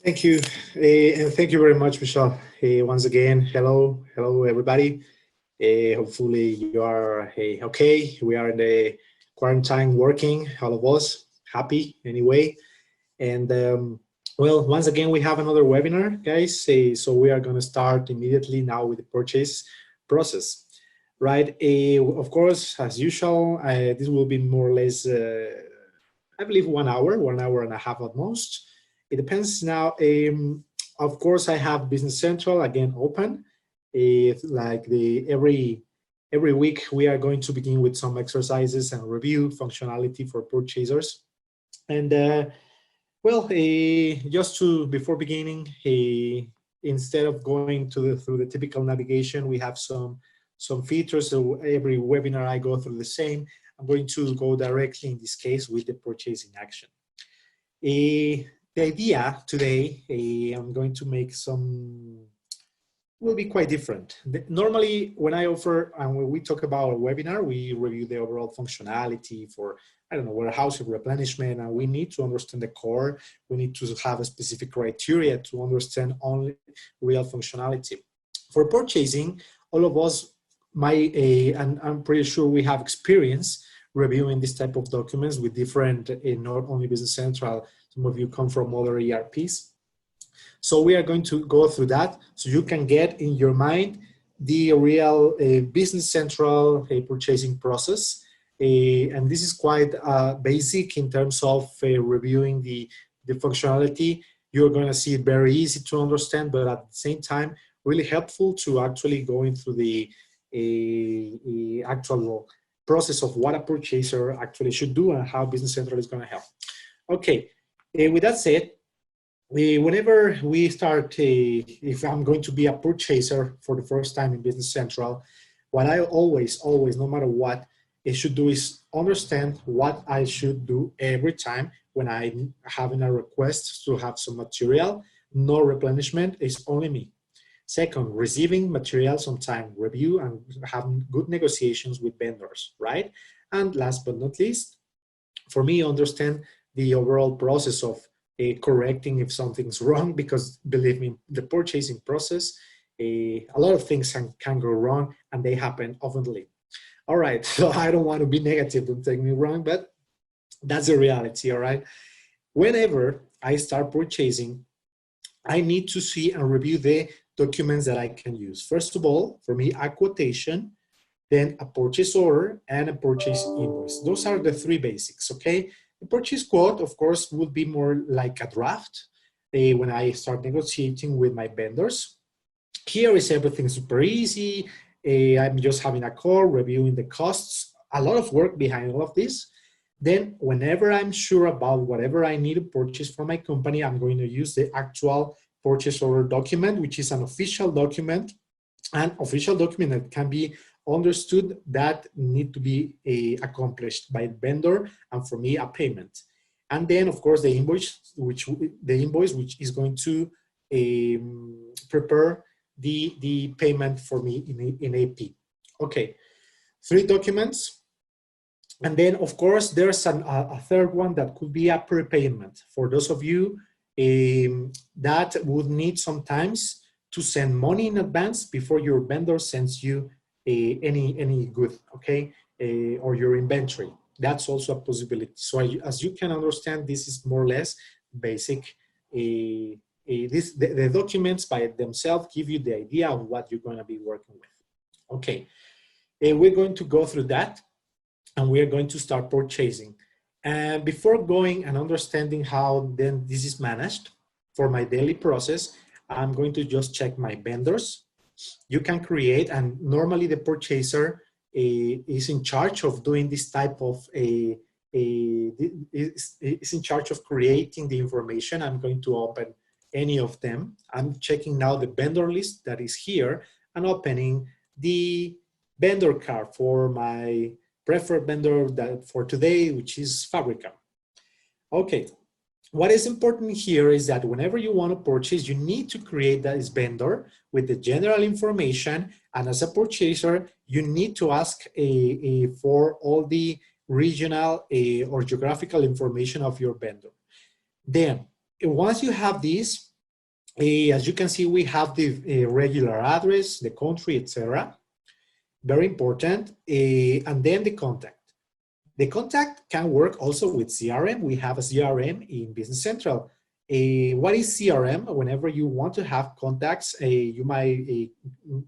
Thank you, and thank you very much, Michelle. Once again, hello, everybody. Hopefully you are okay. We are in the quarantine working, all of us, happy anyway. And well, once again, we have another webinar, guys. So we are going to start immediately now with the purchase process, right? Of course, as usual, this will be more or less, I believe, 1 hour, 1 hour and a half at most. It depends now. Of course, I have Business Central again open. Like every week, we are going to begin with some exercises and review functionality for purchasers. And well, just to before beginning, instead of going through the typical navigation, we have some features. So every webinar I go through the same. I'm going to go directly in this case with the purchasing action. The idea today, I'm going to make will be quite different. Normally, when I offer and when we talk about a webinar, we review the overall functionality for, I don't know, warehouse replenishment, and we need to understand the core. We need to have a specific criteria to understand only real functionality. For purchasing, all of us and I'm pretty sure we have experience reviewing this type of documents with different, not only Business Central, some of you come from other ERPs. So we are going to go through that so you can get in your mind the real Business Central purchasing process. And this is quite basic in terms of reviewing the functionality. You're going to see it very easy to understand, but at the same time, really helpful to actually going through the actual process of what a purchaser actually should do and how Business Central is going to help. Okay, with that said, whenever we start, if I'm going to be a purchaser for the first time in Business Central, what I always, no matter what, I should do is understand what I should do every time when I'm having a request to have some material. No replenishment, is only me. Second, receiving materials on time, review and having good negotiations with vendors, right? And last but not least, for me, understand the overall process of correcting if something's wrong, because believe me, the purchasing process, a lot of things can go wrong, and they happen oftenly. All right, so I don't want to be negative, don't take me wrong, but that's the reality, all right? Whenever I start purchasing, I need to see and review the documents that I can use. First of all, for me, a quotation, then a purchase order, and a purchase invoice. Those are the three basics, okay? The purchase quote, of course, would be more like a draft when I start negotiating with my vendors. Here is everything super easy. I'm just having a call, reviewing the costs, a lot of work behind all of this. Then whenever I'm sure about whatever I need to purchase from my company, I'm going to use the actual purchase order document, which is an official document, an official document that can be understood that need to be accomplished by the vendor, and for me, a payment. And then, of course, the invoice, which is going to prepare the payment for me in AP. Okay, 3 documents. And then, of course, there's a third one that could be a prepayment. For those of you that would need sometimes to send money in advance before your vendor sends you any good, okay, or your inventory. That's also a possibility. So as you can understand, this is more or less basic. The documents by themselves give you the idea of what you're going to be working with. Okay, we're going to go through that, and we are going to start purchasing. And before going and understanding how then this is managed for my daily process, I'm going to just check my vendors. You can create, and normally the purchaser is in charge of doing this type of is in charge of creating the information. I'm going to open any of them. I'm checking now the vendor list that is here and opening the vendor card for my preferred vendor for today, which is Fabrica. Okay, what is important here is that whenever you want to purchase, you need to create this vendor with the general information, and as a purchaser, you need to ask for all the regional or geographical information of your vendor. Then, once you have this, As you can see, we have the regular address, the country, etc. Very important. And then the contact. The contact can work also with CRM. We have a CRM in Business Central. What is CRM? Whenever you want to have contacts, you might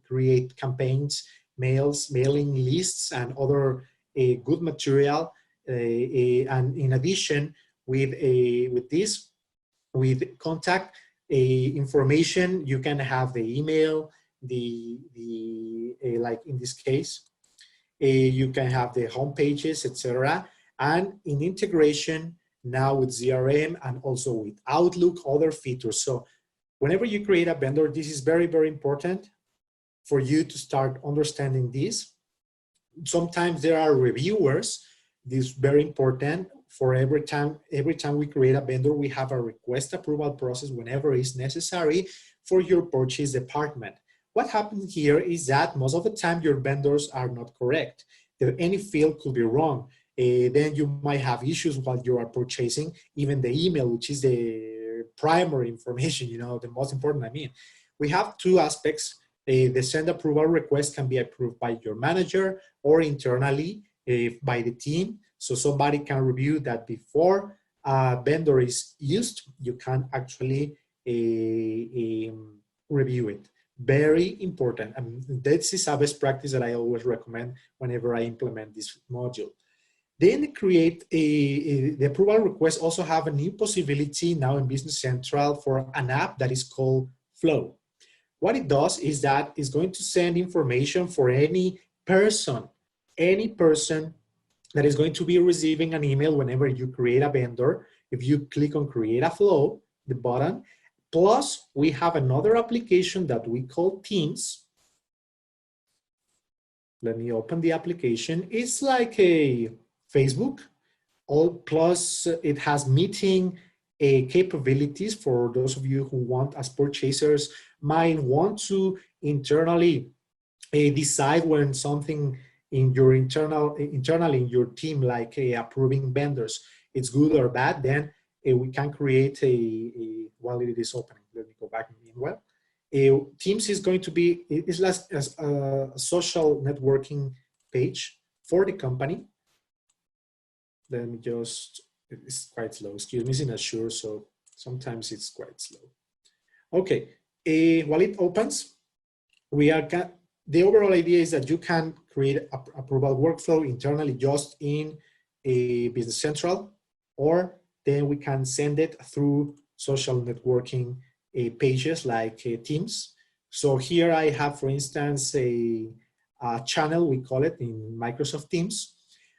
create campaigns, mails, mailing lists, and other good material. And in addition, with this, with contact information, you can have the email, like in this case, you can have the home pages, etc. And in integration now with CRM and also with Outlook, other features. So whenever you create a vendor, this is very, very important for you to start understanding this. Sometimes there are reviewers. This is very important. For every time we create a vendor, we have a request approval process whenever it's necessary for your purchase department. What happens here is that most of the time your vendors are not correct. Any field could be wrong. Then you might have issues while you are purchasing. Even the email, which is the primary information, the most important, We have two aspects. The send approval request can be approved by your manager or internally by the team. So somebody can review that before a vendor is used, you can actually review it. Very important. And this is a best practice that I always recommend whenever I implement this module. Then create the approval request also have a new possibility now in Business Central for an app that is called Flow. What it does is that it's going to send information for any person that is going to be receiving an email whenever you create a vendor. If you click on create a flow, the button, plus we have another application that we call Teams. Let me open the application. It's like a Facebook, plus it has meeting capabilities for those of you who want, as purchasers, might want to internally decide when something in your internally in your team, like approving vendors, it's good or bad. Then we can create while it is opening. Let me go back meanwhile. Teams is going to be, it's like a social networking page for the company. Let me just, it's quite slow. Excuse me, it's in Azure, so sometimes it's quite slow. Okay, while it opens, the overall idea is that you can create approval workflow internally just in a Business Central, or then we can send it through social networking pages like Teams. So here I have, for instance, a channel, we call it in Microsoft Teams.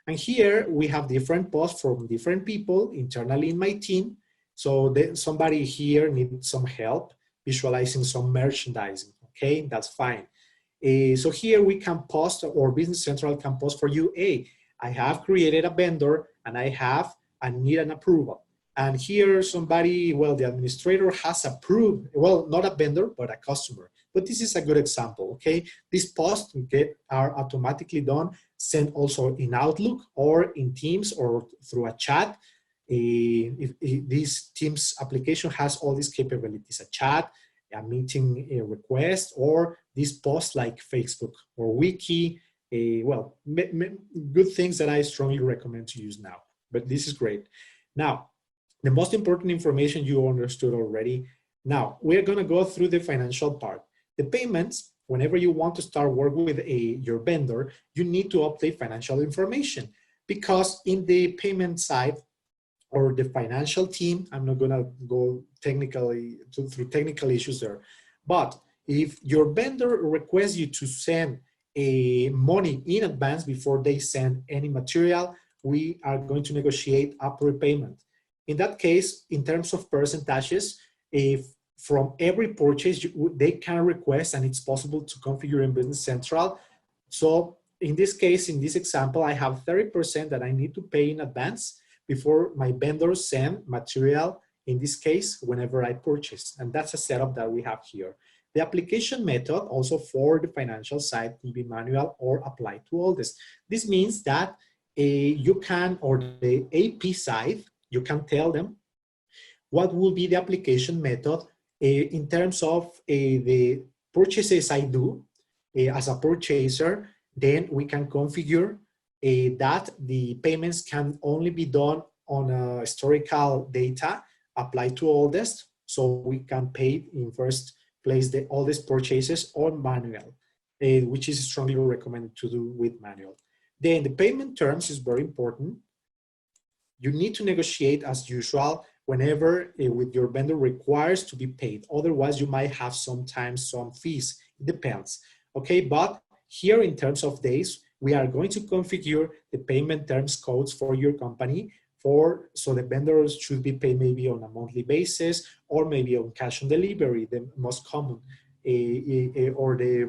And here we have different posts from different people internally in my team. So somebody here needs some help visualizing some merchandising. Okay, that's fine. So here we can post, or Business Central can post for you, hey, I have created a vendor and I need an approval. And here somebody, well, the administrator has approved, well, not a vendor, but a customer. But this is a good example, okay? These posts are automatically done, sent also in Outlook or in Teams or through a chat. If this Teams application has all these capabilities, a chat, a meeting request, or this post like Facebook or Wiki, well, good things that I strongly recommend to use now, but this is great. Now, the most important information you understood already. Now, we're gonna go through the financial part. The payments, whenever you want to start work with your vendor, you need to update financial information, because in the payment side, or the financial team, I'm not gonna go technically through technical issues there, but if your vendor requests you to send money in advance before they send any material, we are going to negotiate a prepayment. In that case, in terms of percentages, if from every purchase they can request, and it's possible to configure in Business Central. So in this case, in this example, I have 30% that I need to pay in advance before my vendors send material, in this case, whenever I purchase. And that's a setup that we have here. The application method also for the financial side will be manual or applied to all this. This means that you can, or the AP side, you can tell them what will be the application method In terms of the purchases I do as a purchaser, then we can configure that the payments can only be done on historical data applied to oldest, so we can pay in first place the oldest purchases on manual, which is strongly recommended to do with manual. Then the payment terms is very important. You need to negotiate as usual whenever with your vendor requires to be paid. Otherwise, you might have sometimes some fees. It depends. Okay, but here in terms of days, we are going to configure the payment terms codes for your company so the vendors should be paid maybe on a monthly basis or maybe on cash on delivery, the most common, or the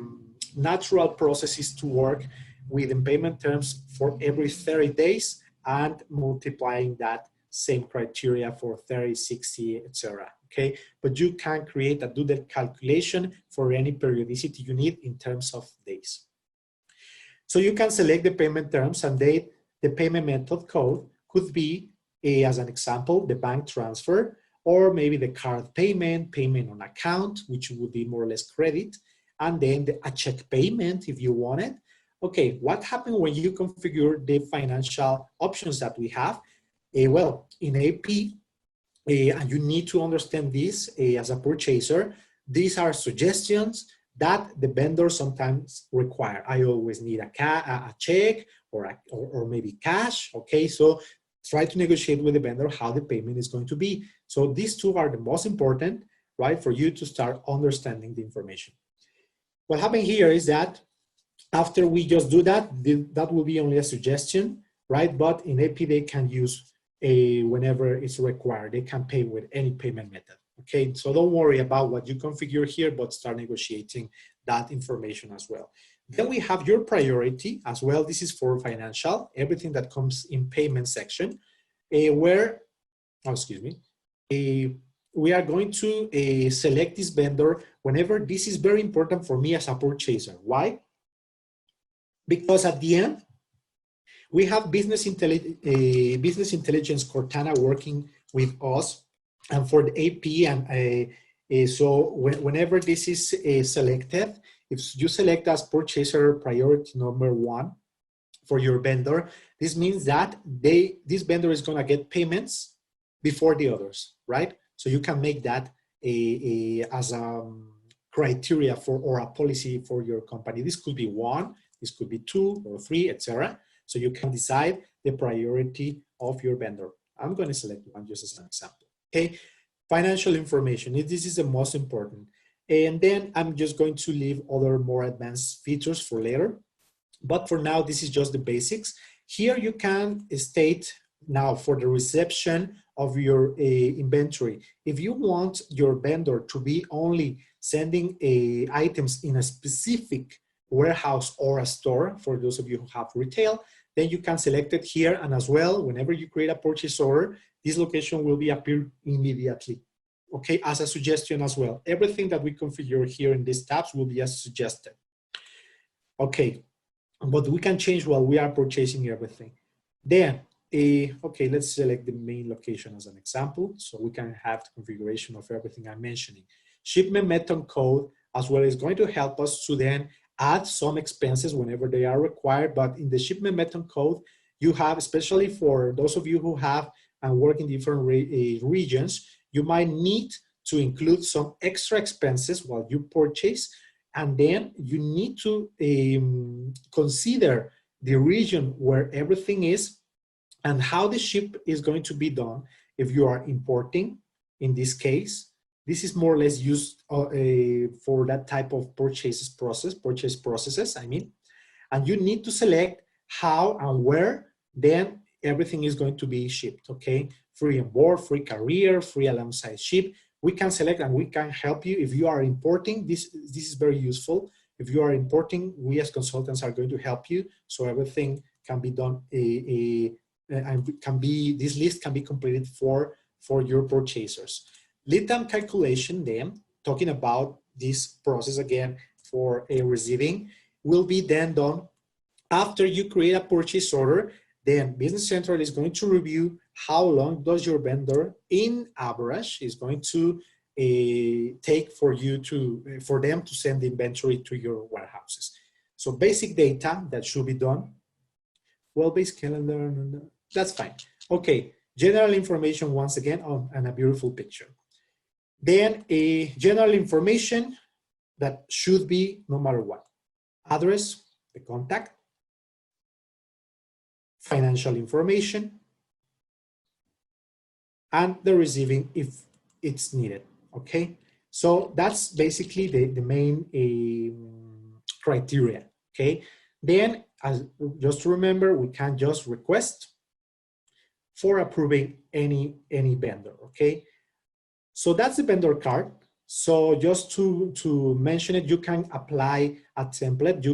natural processes to work with the payment terms for every 30 days and multiplying that same criteria for 30, 60, etc. Okay, but you can create do the calculation for any periodicity you need in terms of days. So you can select the payment terms and date. The payment method code could be, as an example, the bank transfer, or maybe the card payment, payment on account, which would be more or less credit, and then a check payment if you want it. Okay, what happens when you configure the financial options that we have? Well, in AP, and you need to understand this as a purchaser, these are suggestions that the vendor sometimes require. I always need a check or maybe cash, okay? So try to negotiate with the vendor how the payment is going to be. So these two are the most important, right, for you to start understanding the information. What happened here is that after we just do that, that will be only a suggestion, right? But in AP, they can use whenever it's required. They can pay with any payment method, okay? So don't worry about what you configure here, but start negotiating that information as well. Then we have your priority as well. This is for financial, everything that comes in payment section, where, oh, excuse me, we are going to select this vendor whenever this is very important for me as a purchaser. Why? Because at the end, we have business intelligence Cortana working with us and for the AP. And so whenever this is selected, if you select as purchaser priority number 1 for your vendor, this means that this vendor is going to get payments before the others, right? So you can make that as a criteria or a policy for your company. This could be 1, this could be 2 or 3, etc. So you can decide the priority of your vendor. I'm going to select 1 just as an example. Okay, financial information. This is the most important. And then I'm just going to leave other more advanced features for later. But for now, this is just the basics. Here you can state now for the reception of your inventory. If you want your vendor to be only sending items in a specific warehouse or a store, for those of you who have retail, then you can select it here. And as well, whenever you create a purchase order, this location will be appear immediately. Okay, as a suggestion as well. Everything that we configure here in these tabs will be as suggested. Okay, but we can change while we are purchasing everything. Then, okay, let's select the main location as an example, so we can have the configuration of everything I'm mentioning. Shipment method code as well is going to help us to then add some expenses whenever they are required, but in the shipment method code, you have, especially for those of you who have and work in different regions, you might need to include some extra expenses while you purchase, and then you need to consider the region where everything is and how the ship is going to be done. If you are importing, in this case, this is more or less used for that type of purchase processes, I mean, and you need to select how and where then everything is going to be shipped, okay? Free on board, free carrier, free alongside ship. We can select and we can help you. If you are importing, this is very useful. If you are importing, we as consultants are going to help you so everything can be done and this list can be completed for your purchasers. Lead time calculation then, talking about this process again for a receiving, will be then done after you create a purchase order. Then Business Central is going to review how long does your vendor, in average, is going to take for them to send the inventory to your warehouses. So basic data that should be done. Well, base calendar, that's fine. Okay, general information once again and a beautiful picture. Then a general information that should be no matter what. Address, the contact, financial information, and the receiving if it's needed, okay? So that's basically the main criteria, okay? Then, just to remember, we can just request for approving any vendor, okay? So that's the vendor card. So just to mention it, you can apply a template.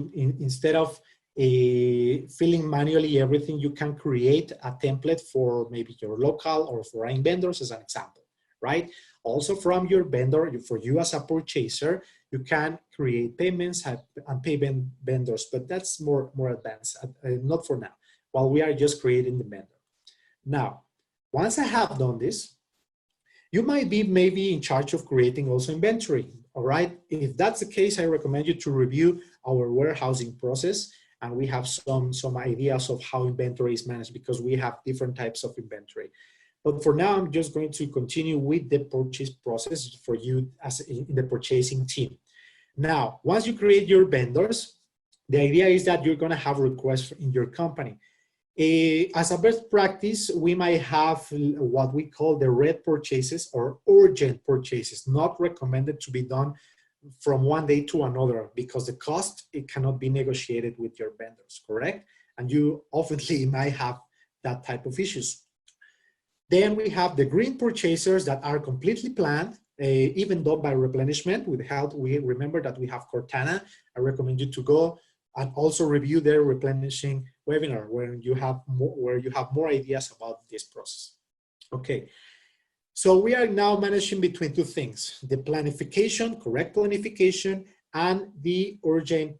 Instead of filling manually everything, you can create a template for maybe your local or foreign vendors as an example, right? Also from your vendor, for you as a purchaser, you can create payments and pay vendors, but that's more advanced, not for now, while we are just creating the vendor. Now, once I have done this, you might be maybe in charge of creating also inventory, all right? If that's the case, I recommend you to review our warehousing process, and we have some ideas of how inventory is managed because we have different types of inventory. But for now, I'm just going to continue with the purchase process for you as in the purchasing team. Now, once you create your vendors, the idea is that you're gonna have requests in your company. As a best practice, we might have what we call the red purchases or urgent purchases, not recommended to be done from one day to another because the cost, it cannot be negotiated with your vendors, correct? And you oftenly might have that type of issues. Then we have the green purchasers that are completely planned, even done by replenishment with help. We remember that we have Cortana. I recommend you to go and also review their replenishing webinar where you have more ideas about this process. Okay, so we are now managing between two things: the planification, correct planification, and the urgent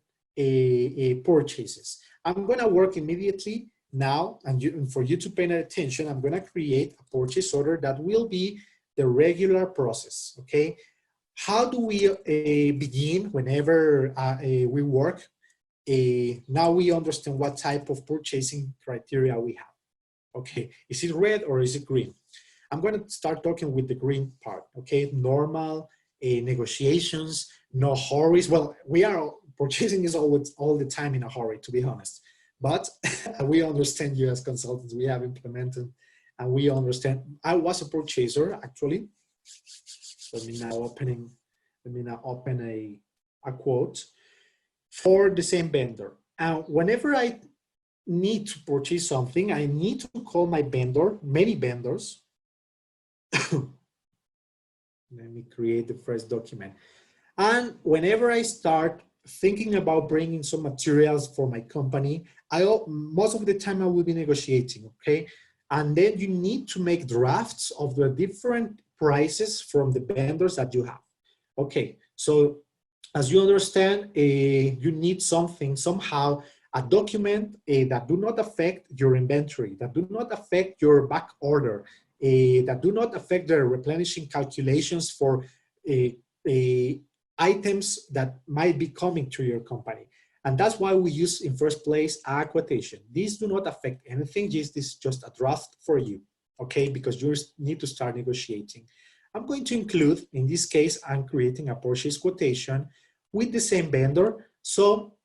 purchases. I'm gonna work immediately now, and for you to pay attention, I'm gonna create a purchase order that will be the regular process, okay? How do we begin whenever we work? Now we understand what type of purchasing criteria we have. Okay, is it red or is it green? I'm going to start talking with the green part. Okay, normal negotiations, no hurries. Well, we are purchasing is all the time in a hurry, to be honest. But we understand you as consultants. We have implemented, and we understand. I was a purchaser actually. Let me now open a quote for the same vendor. And whenever I need to purchase something, I need to call my vendor, many vendors. Let me create the first document. And whenever I start thinking about bringing some materials for my company, most of the time I will be negotiating, okay? And then you need to make drafts of the different prices from the vendors that you have. Okay, so as you understand, you need somehow, a document that do not affect your inventory, that do not affect your back order, that do not affect the replenishing calculations for items that might be coming to your company. And that's why we use, in first place, a quotation. These do not affect anything. This is just a draft for you, okay? Because you need to start negotiating. I'm going to include, in this case, I'm creating a purchase quotation with the same vendor. So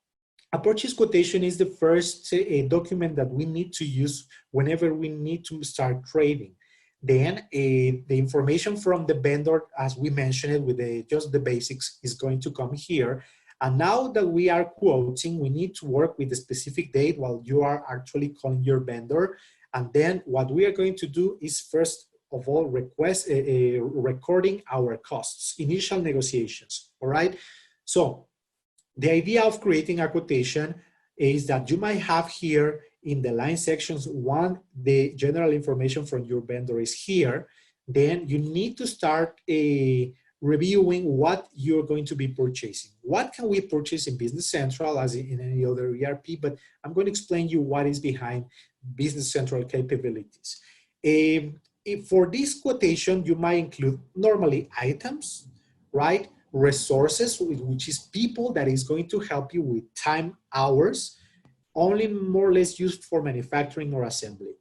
a purchase quotation is the first document that we need to use whenever we need to start trading. Then the information from the vendor, as we mentioned it with just the basics, is going to come here. And now that we are quoting, we need to work with a specific date while you are actually calling your vendor. And then what we are going to do is first of all recording our costs, initial negotiations, all right? So the idea of creating a quotation is that you might have here in the line sections, the general information from your vendor is here. Then you need to start reviewing what you're going to be purchasing. What can we purchase in Business Central as in any other ERP, but I'm going to explain you what is behind Business Central capabilities. if for this quotation, you might include normally items, right? Resources, which is people that is going to help you with time, hours, only more or less used for manufacturing or assembly.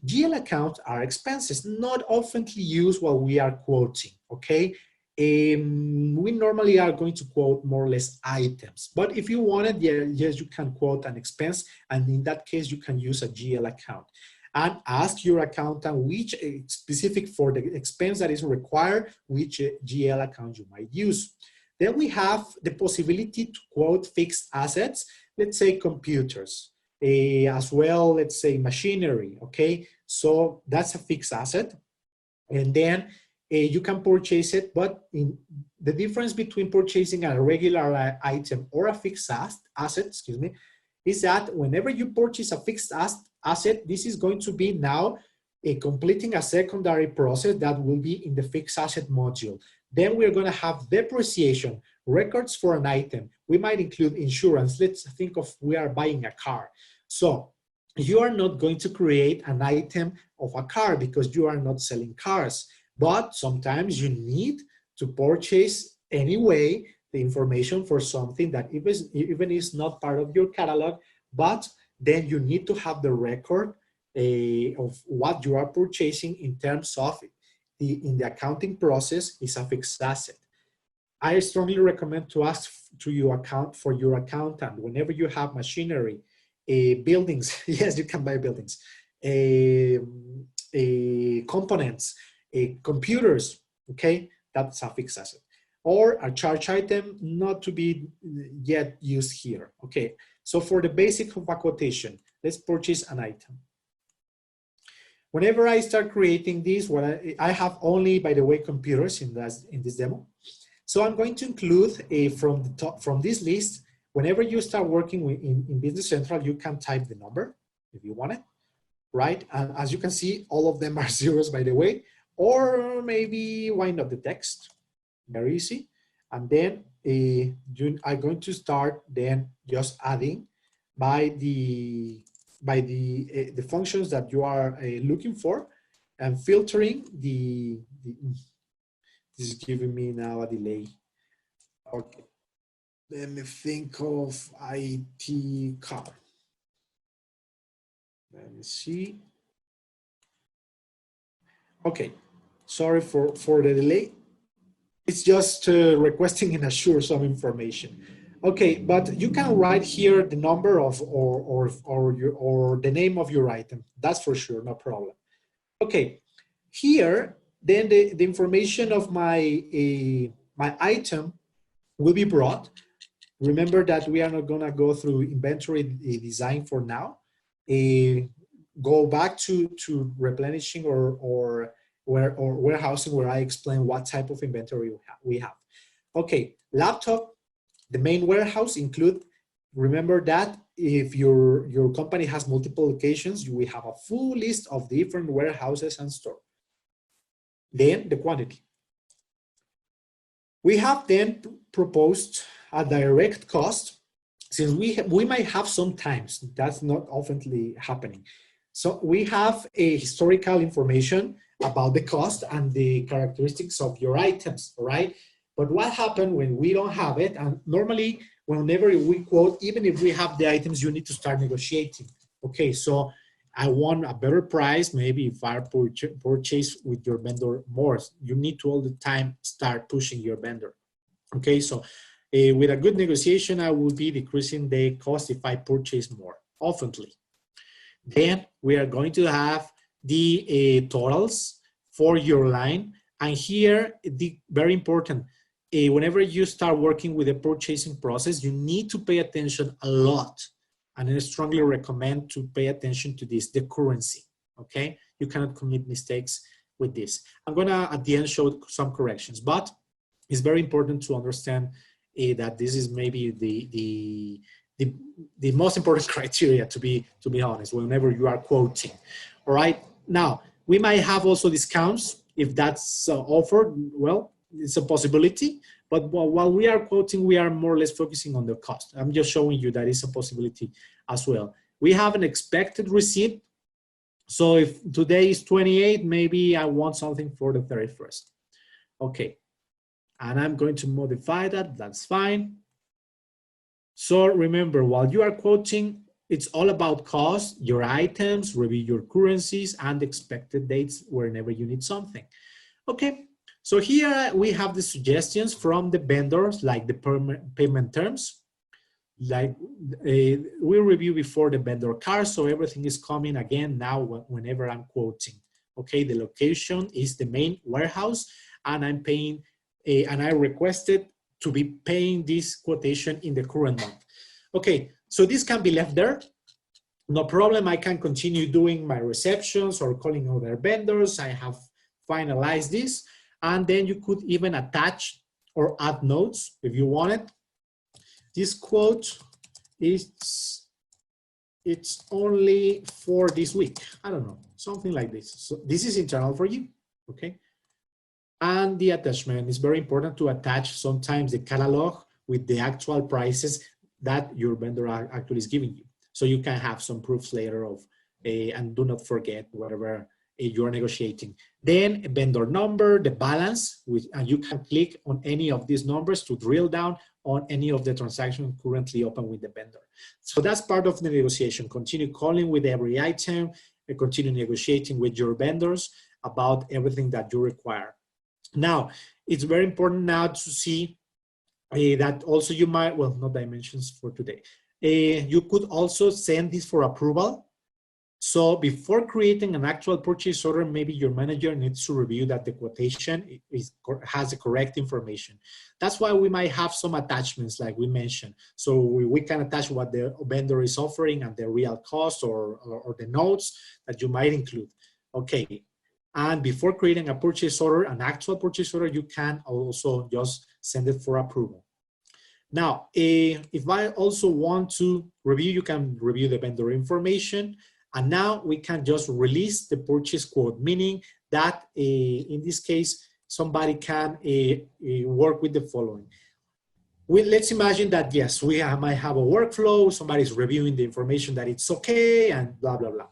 GL accounts are expenses, not often used while we are quoting, okay? We normally are going to quote more or less items, but if you wanted, yeah, yes, you can quote an expense, and in that case, you can use a GL account. And ask your accountant which specific for the expense that is required, which GL account you might use. Then we have the possibility to quote fixed assets, let's say computers, as well, let's say machinery, okay? So that's a fixed asset. And then you can purchase it, but in the difference between purchasing a regular item or a fixed asset, excuse me, is that whenever you purchase a fixed asset, this is going to be now completing a secondary process that will be in the fixed asset module. Then we're going to have depreciation, records for an item. We might include insurance. Let's think of we are buying a car. So you are not going to create an item of a car because you are not selling cars. But sometimes you need to purchase anyway the information for something that even is not part of your catalog, but then you need to have the record of what you are purchasing in terms of in the accounting process is a fixed asset. I strongly recommend to ask to your accountant whenever you have machinery, buildings. Yes, you can buy buildings, components, computers. Okay, that's a fixed asset, or a charge item not to be yet used here. Okay, so for the basic of a quotation, let's purchase an item. Whenever I start creating this, what I have only, by the way, computers in this demo. So I'm going to include from this list. Whenever you start working in Business Central, you can type the number if you want it, right? And as you can see, all of them are zeros, by the way, or maybe why not the text? Very easy. And then I'm going to start then just adding by the functions that you are looking for, and filtering this is giving me now a delay. Okay. Let me think of IT car. Let me see. Okay, sorry for the delay. It's just requesting in Assure some information. Okay, but you can write here the number of or the name of your item. That's for sure, no problem. Okay, here then the information of my my item will be brought. Remember that we are not gonna go through inventory design for now. Go back to replenishing or warehousing, where I explain what type of inventory we have. Okay, laptop, the main warehouse include, remember that if your company has multiple locations, we have a full list of different warehouses and store. Then the quantity. We have then proposed a direct cost, since we might have sometimes, that's not oftenly happening. So we have a historical information about the cost and the characteristics of your items, all right? But what happened when we don't have it? And normally, whenever we quote, even if we have the items, you need to start negotiating. Okay, so I want a better price. Maybe if I purchase with your vendor more, you need to all the time start pushing your vendor. Okay, so with a good negotiation, I will be decreasing the cost if I purchase more oftenly. Then we are going to have the totals for your line. And here, very important, whenever you start working with the purchasing process, you need to pay attention a lot. And I strongly recommend to pay attention to this, the currency, okay? You cannot commit mistakes with this. I'm gonna, at the end, show some corrections, but it's very important to understand that this is maybe the most important criteria, to be honest, whenever you are quoting. All right, now we might have also discounts if that's offered. Well, it's a possibility, but while we are quoting, we are more or less focusing on the cost. I'm just showing you that it's a possibility as well. We have an expected receipt. So if today is 28, maybe I want something for the 31st. Okay, and I'm going to modify that, that's fine. So remember, while you are quoting, it's all about cost, your items, review your currencies, and expected dates whenever you need something. Okay, so here we have the suggestions from the vendors, like the payment terms. Like we review before the vendor card, so everything is coming again now whenever I'm quoting. Okay, the location is the main warehouse, and I'm paying, and I requested to be paying this quotation in the current month. Okay, so this can be left there. No problem, I can continue doing my receptions or calling other vendors. I have finalized this, and then you could even attach or add notes if you want it. This quote it's only for this week. I don't know, something like this. So this is internal for you, okay? And the attachment is very important to attach sometimes the catalog with the actual prices that your vendor actually is giving you. So you can have some proofs later of, and do not forget whatever you're negotiating. Then a vendor number, the balance, and you can click on any of these numbers to drill down on any of the transactions currently open with the vendor. So that's part of the negotiation. Continue calling with every item, and continue negotiating with your vendors about everything that you require. Now, it's very important now to see that also you might, well, no dimensions for today. You could also send this for approval. So before creating an actual purchase order, maybe your manager needs to review that the quotation has the correct information. That's why we might have some attachments like we mentioned. So we can attach what the vendor is offering and the real cost or the notes that you might include. Okay. And before creating a purchase order, an actual purchase order, you can also just send it for approval. Now, if I also want to review, you can review the vendor information. And now we can just release the purchase quote, meaning that in this case, somebody can work with the following. Let's imagine that, yes, we might have a workflow, somebody's reviewing the information that it's okay and blah, blah, blah.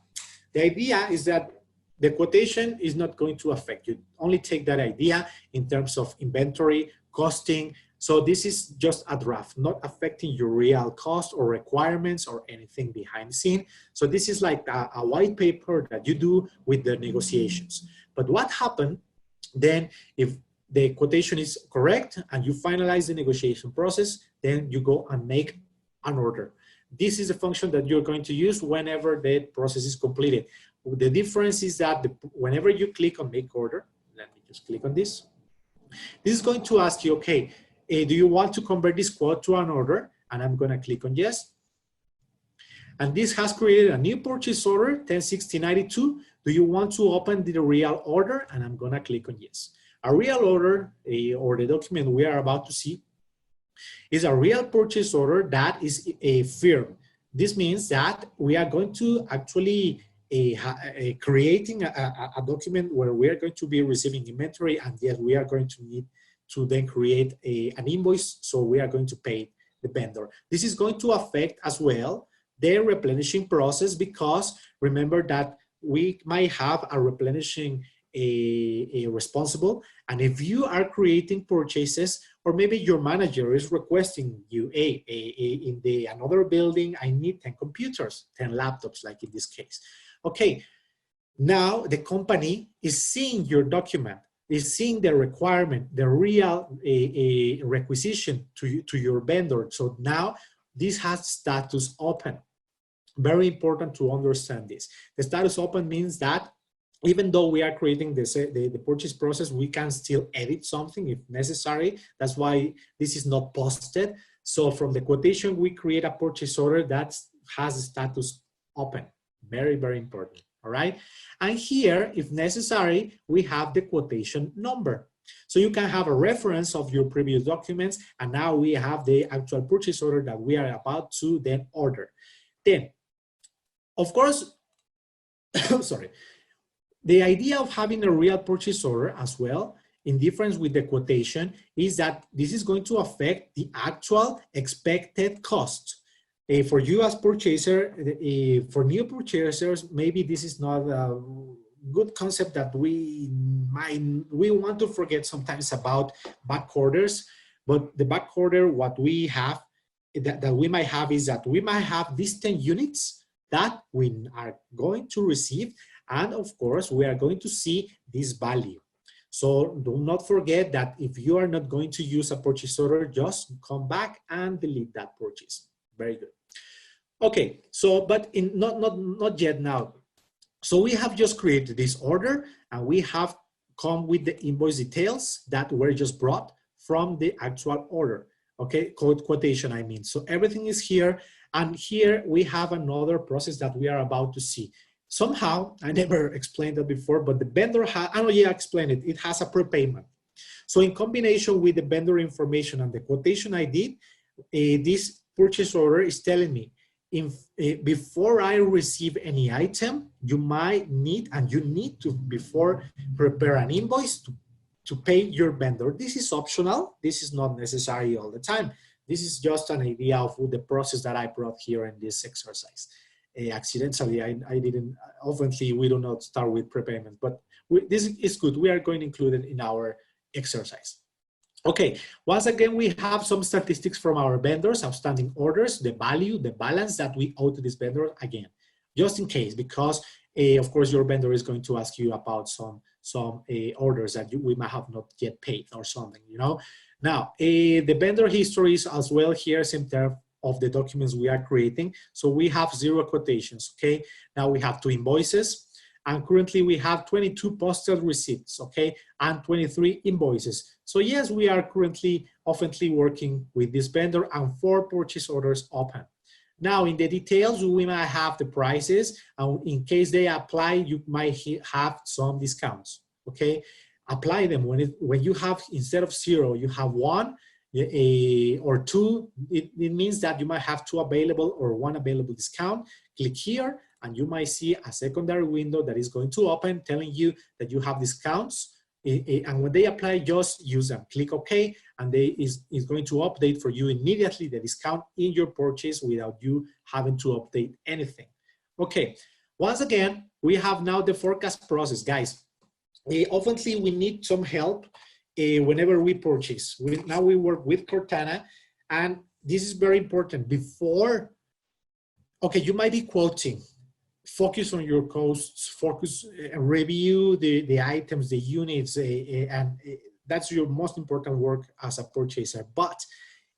The idea is that the quotation is not going to affect you. Only take that idea in terms of inventory, costing. So this is just a draft, not affecting your real cost or requirements or anything behind the scene. So this is like a white paper that you do with the negotiations. But what happened then if the quotation is correct and you finalize the negotiation process, then you go and make an order. This is a function that you're going to use whenever the process is completed. The difference is that whenever you click on make order, let me just click on this. This is going to ask you, okay, do you want to convert this quote to an order? And I'm going to click on yes. And this has created a new purchase order, 106092. Do you want to open the real order? And I'm going to click on yes. A real order, or the document we are about to see, is a real purchase order that is a firm. This means that we are going to actually creating a document where we are going to be receiving inventory, and yet we are going to need to then create an invoice, so we are going to pay the vendor. This is going to affect as well the replenishing process, because remember that we might have a replenishing a responsible, and if you are creating purchases, or maybe your manager is requesting you, in another building, I need 10 computers, 10 laptops, like in this case. Okay, now the company is seeing your document, is seeing the requirement, the real requisition to your vendor. So now this has status open. Very important to understand this. The status open means that even though we are creating the purchase process, we can still edit something if necessary. That's why this is not posted. So from the quotation, we create a purchase order that has a status open. Very, very important. All right. And here, if necessary, we have the quotation number. So you can have a reference of your previous documents. And now we have the actual purchase order that we are about to then order. Then, of course, sorry. The idea of having a real purchase order as well, in difference with the quotation, is that this is going to affect the actual expected cost. For you as purchaser, for new purchasers, maybe this is not a good concept that we want to forget sometimes about back orders. But the back order, what we have, that we might have is that we might have these 10 units that we are going to receive. And of course, we are going to see this value. So do not forget that if you are not going to use a purchase order, just come back and delete that purchase. Very good. Okay, so but not yet now. So we have just created this order and we have come with the invoice details that were just brought from the actual order. Okay, quotation, I mean. So everything is here, and here we have another process that we are about to see. Somehow, I never explained that before, but the vendor has, oh yeah, I explained it. It has a prepayment. So in combination with the vendor information and the quotation ID, this purchase order is telling me, before I receive any item, you might need, and you need to, before prepare an invoice to pay your vendor. This is optional. This is not necessary all the time. This is just an idea of the process that I brought here in this exercise. Accidentally, I didn't, oftenly we do not start with prepayment, but this is good. We are going to include it in our exercise. Okay, once again, we have some statistics from our vendors, outstanding orders, the value, the balance that we owe to this vendor, again, just in case, because of course your vendor is going to ask you about some orders that we might have not yet paid or something, you know. Now, the vendor history is as well here, in terms of the documents we are creating. So we have 0 quotations, okay? Now we have 2 invoices, and currently we have 22 postal receipts, okay? And 23 invoices. So yes, we are currently oftenly working with this vendor and 4 purchase orders open. Now in the details, we might have the prices, and in case they apply, you might have some discounts, okay? Apply them. When you have, instead of 0, you have 1 or 2, it means that you might have 2 available or 1 available discount. Click here, and you might see a secondary window that is going to open telling you that you have discounts. And when they apply, just use them. Click OK, and is going to update for you immediately the discount in your purchase without you having to update anything. Okay, once again, we have now the forecast process, guys. Oftenly, we need some help whenever we purchase. Now we work with Cortana, and this is very important. Before, okay, you might be quoting. Focus on your costs, focus, review the items, the units, and that's your most important work as a purchaser. But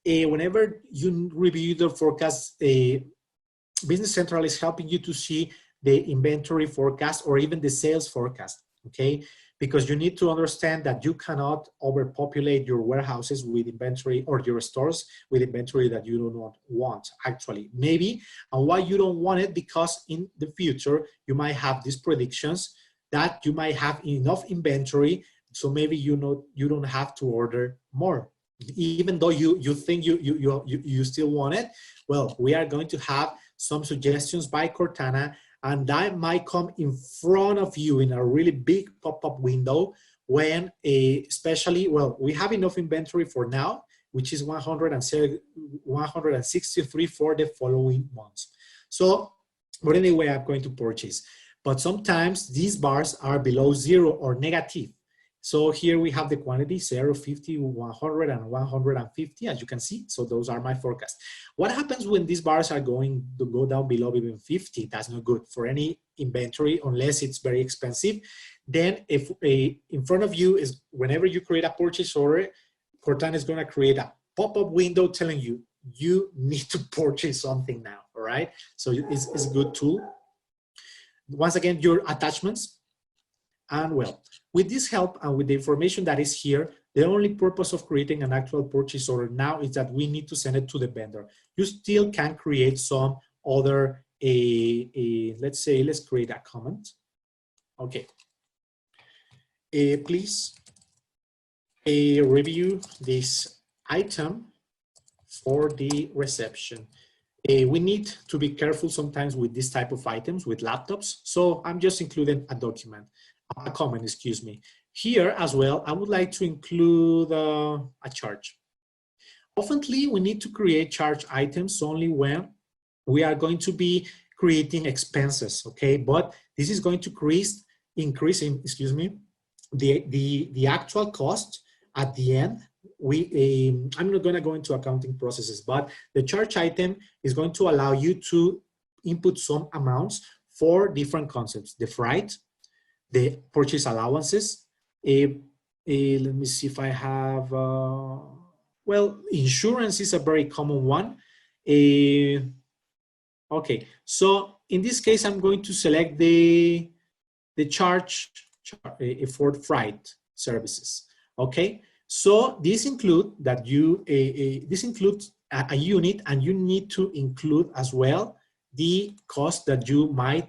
whenever you review the forecast, Business Central is helping you to see the inventory forecast or even the sales forecast, okay? Because you need to understand that you cannot overpopulate your warehouses with inventory, or your stores with inventory that you do not want, actually. Maybe, and why you don't want it, because in the future, you might have these predictions that you might have enough inventory, so maybe you don't have to order more. Even though you think you still want it, well, we are going to have some suggestions by Cortana, and that might come in front of you in a really big pop-up window when, especially, well, we have enough inventory for now, which is 163 for the following months. So, but anyway, I'm going to purchase. But sometimes these bars are below 0 or negative. So here we have the quantity 0, 50, 100, and 150, as you can see. So those are my forecasts. What happens when these bars are going to go down below even 50? That's not good for any inventory unless it's very expensive. Then if in front of you is, whenever you create a purchase order, Cortana is going to create a pop-up window telling you, you need to purchase something now, all right? So it's a good tool. Once again, your attachments. And well, with this help and with the information that is here, the only purpose of creating an actual purchase order now is that we need to send it to the vendor. You still can create some other, let's say, let's create a comment. Okay. Please review this item for the reception. We need to be careful sometimes with this type of items, with laptops. So I'm just including a document. A comment, excuse me. Here as well, I would like to include a charge. Oftenly, we need to create charge items only when we are going to be creating expenses, okay? But this is going to increasing, excuse me, the actual cost at the end. I'm not going to go into accounting processes, but the charge item is going to allow you to input some amounts for different concepts: the freight, the purchase allowances. Let me see if I have, well, insurance is a very common one. Okay, so in this case, I'm going to select the charge for freight services. Okay, so this includes that this includes a unit, and you need to include as well the cost that you might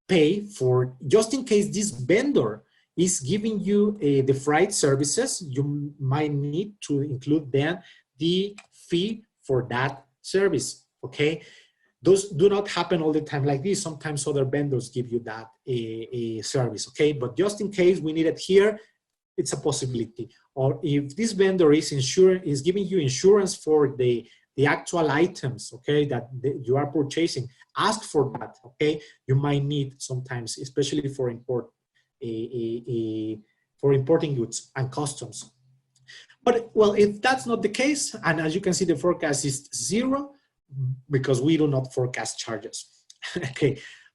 pay for, just in case this vendor is giving you the freight services. You might need to include then the fee for that service. Okay, those do not happen all the time like this. Sometimes other vendors give you that a service, okay? But just in case we need it here, it's a possibility. Or if this vendor is giving you insurance for the actual items, okay, that you are purchasing, ask for that, okay? You might need sometimes, especially for importing goods and customs. But well, if that's not the case, and as you can see, the forecast is 0, because we do not forecast charges.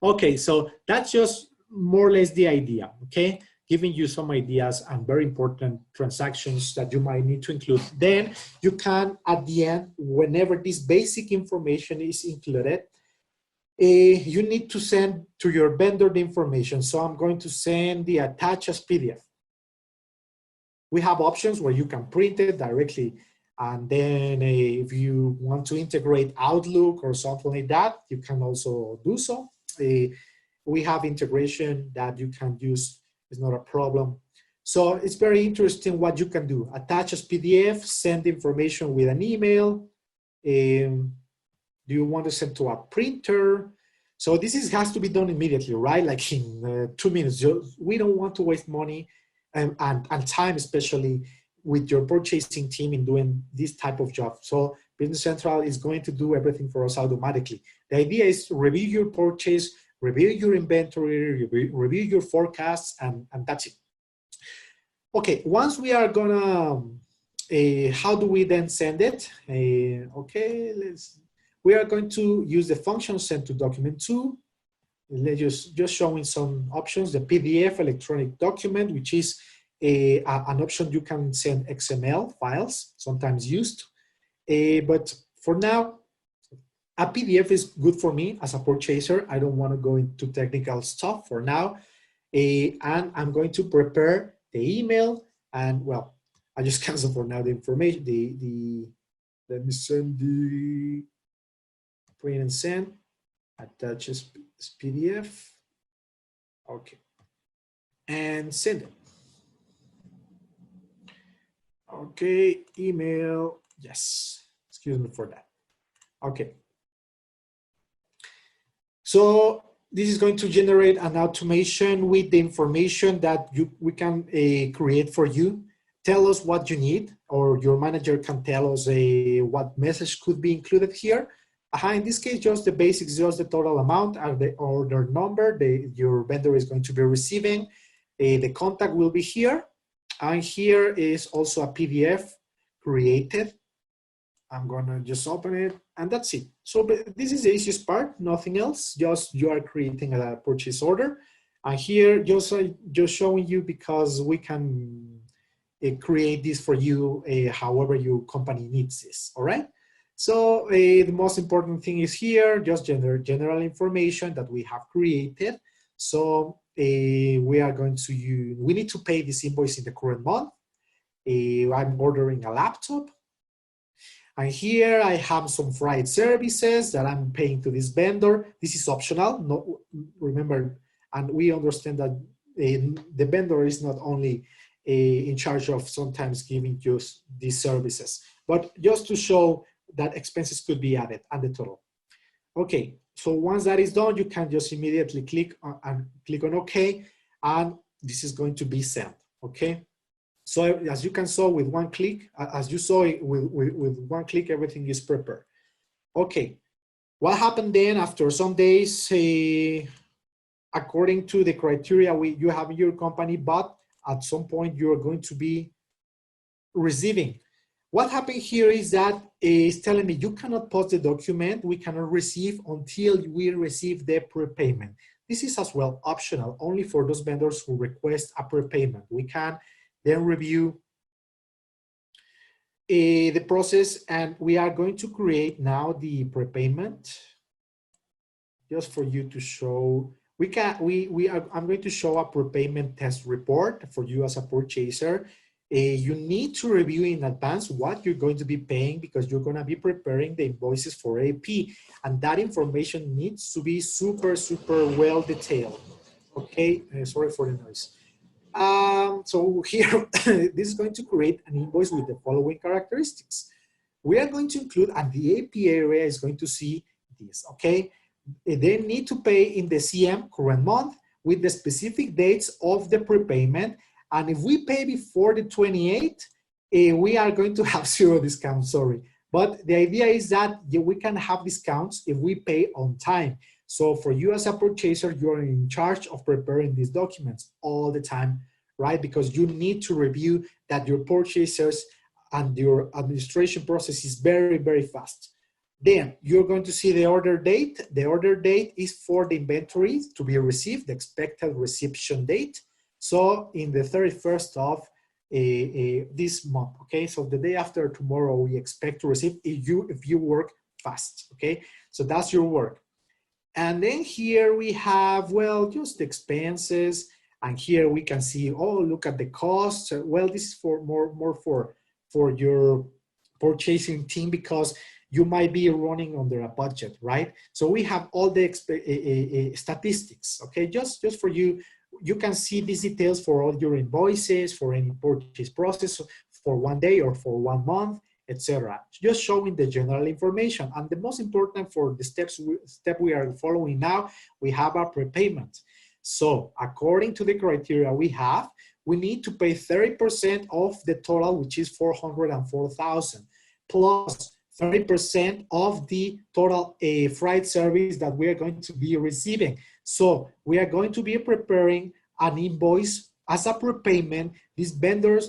Okay, so that's just more or less the idea, okay? Giving you some ideas and very important transactions that you might need to include. Then you can, at the end, whenever this basic information is included, you need to send to your vendor the information. So I'm going to send the attached as PDF. We have options where you can print it directly, and then if you want to integrate Outlook or something like that, you can also do so. We have integration that you can use. It's not a problem. So it's very interesting what you can do. Attach as PDF, send information with an email. Do you want to send to a printer? So this has to be done immediately, right? Like in 2 minutes. We don't want to waste money and time, especially with your purchasing team in doing this type of job. So Business Central is going to do everything for us automatically. The idea is to review your purchase, review your inventory, review your forecasts, and that's it. Okay, once we are gonna, how do we then send it? Okay, we are going to use the function send to document to. Let's just showing some options. The PDF electronic document, which is an option you can send XML files, sometimes used. But for now, a PDF is good for me as a purchaser. I don't want to go into technical stuff for now. And I'm going to prepare the email, and well, I just cancel for now the information. Let me send the print and send, attach as PDF. Okay, and send it. Okay, email, yes, excuse me for that. Okay. So this is going to generate an automation with the information that we can create for you. Tell us what you need, or your manager can tell us what message could be included here. In this case, just the basics, just the total amount and the order number your vendor is going to be receiving. The contact will be here. And here is also a PDF created. I'm gonna just open it, and that's it. So this is the easiest part, nothing else, just you are creating a purchase order. And here, just showing you because we can create this for you however your company needs this, all right? So the most important thing is here, just general information that we have created. So we are going to we need to pay this invoice in the current month. I'm ordering a laptop. And here I have some freight services that I'm paying to this vendor. This is optional. No, remember, and we understand that the vendor is not only in charge of sometimes giving you these services, but just to show that expenses could be added and the total. Okay, so once that is done, you can just immediately click on OK, and this is going to be sent. Okay. So as you can saw with one click, as you saw it with one click, everything is prepared. Okay, What happened then after some days, according to the criteria you have in your company, but at some point you're going to be receiving. What happened here is that it's telling me you cannot post the document, we cannot receive until we receive the prepayment. This is as well optional, only for those vendors who request a prepayment. We can then review the process, and we are going to create now the prepayment just for you to show. I'm going to show a prepayment test report for you as a purchaser. You need to review in advance what you're going to be paying, because you're going to be preparing the invoices for AP, and that information needs to be super, super well detailed. Okay, sorry for the noise. So here, this is going to create an invoice with the following characteristics. We are going to include, and the AP area is going to see this, okay? They need to pay in the CM, current month, with the specific dates of the prepayment. And if we pay before the 28th, we are going to have zero discount, sorry. But the idea is that we can have discounts if we pay on time. So for you as a purchaser, you're in charge of preparing these documents all the time, right? Because you need to review that your purchasers and your administration process is very, very fast. Then you're going to see the order date. The order date is for the inventory to be received, the expected reception date. So in the 31st of this month, okay? So the day after tomorrow, we expect to receive if you work fast, okay? So that's your work. And then here we have, well, just expenses. And here we can see, oh, look at the costs. Well, this is for more for your purchasing team, because you might be running under a budget, right? So we have all the statistics, okay? Just for you, you can see these details for all your invoices, for any purchase process, for 1 day or for 1 month, etc. Just showing the general information. And the most important for the step we are following now, we have our prepayment. So according to the criteria we have, we need to pay 30% of the total, which is 404,000, plus 30% of the total freight service that we are going to be receiving. So we are going to be preparing an invoice as a prepayment. This vendor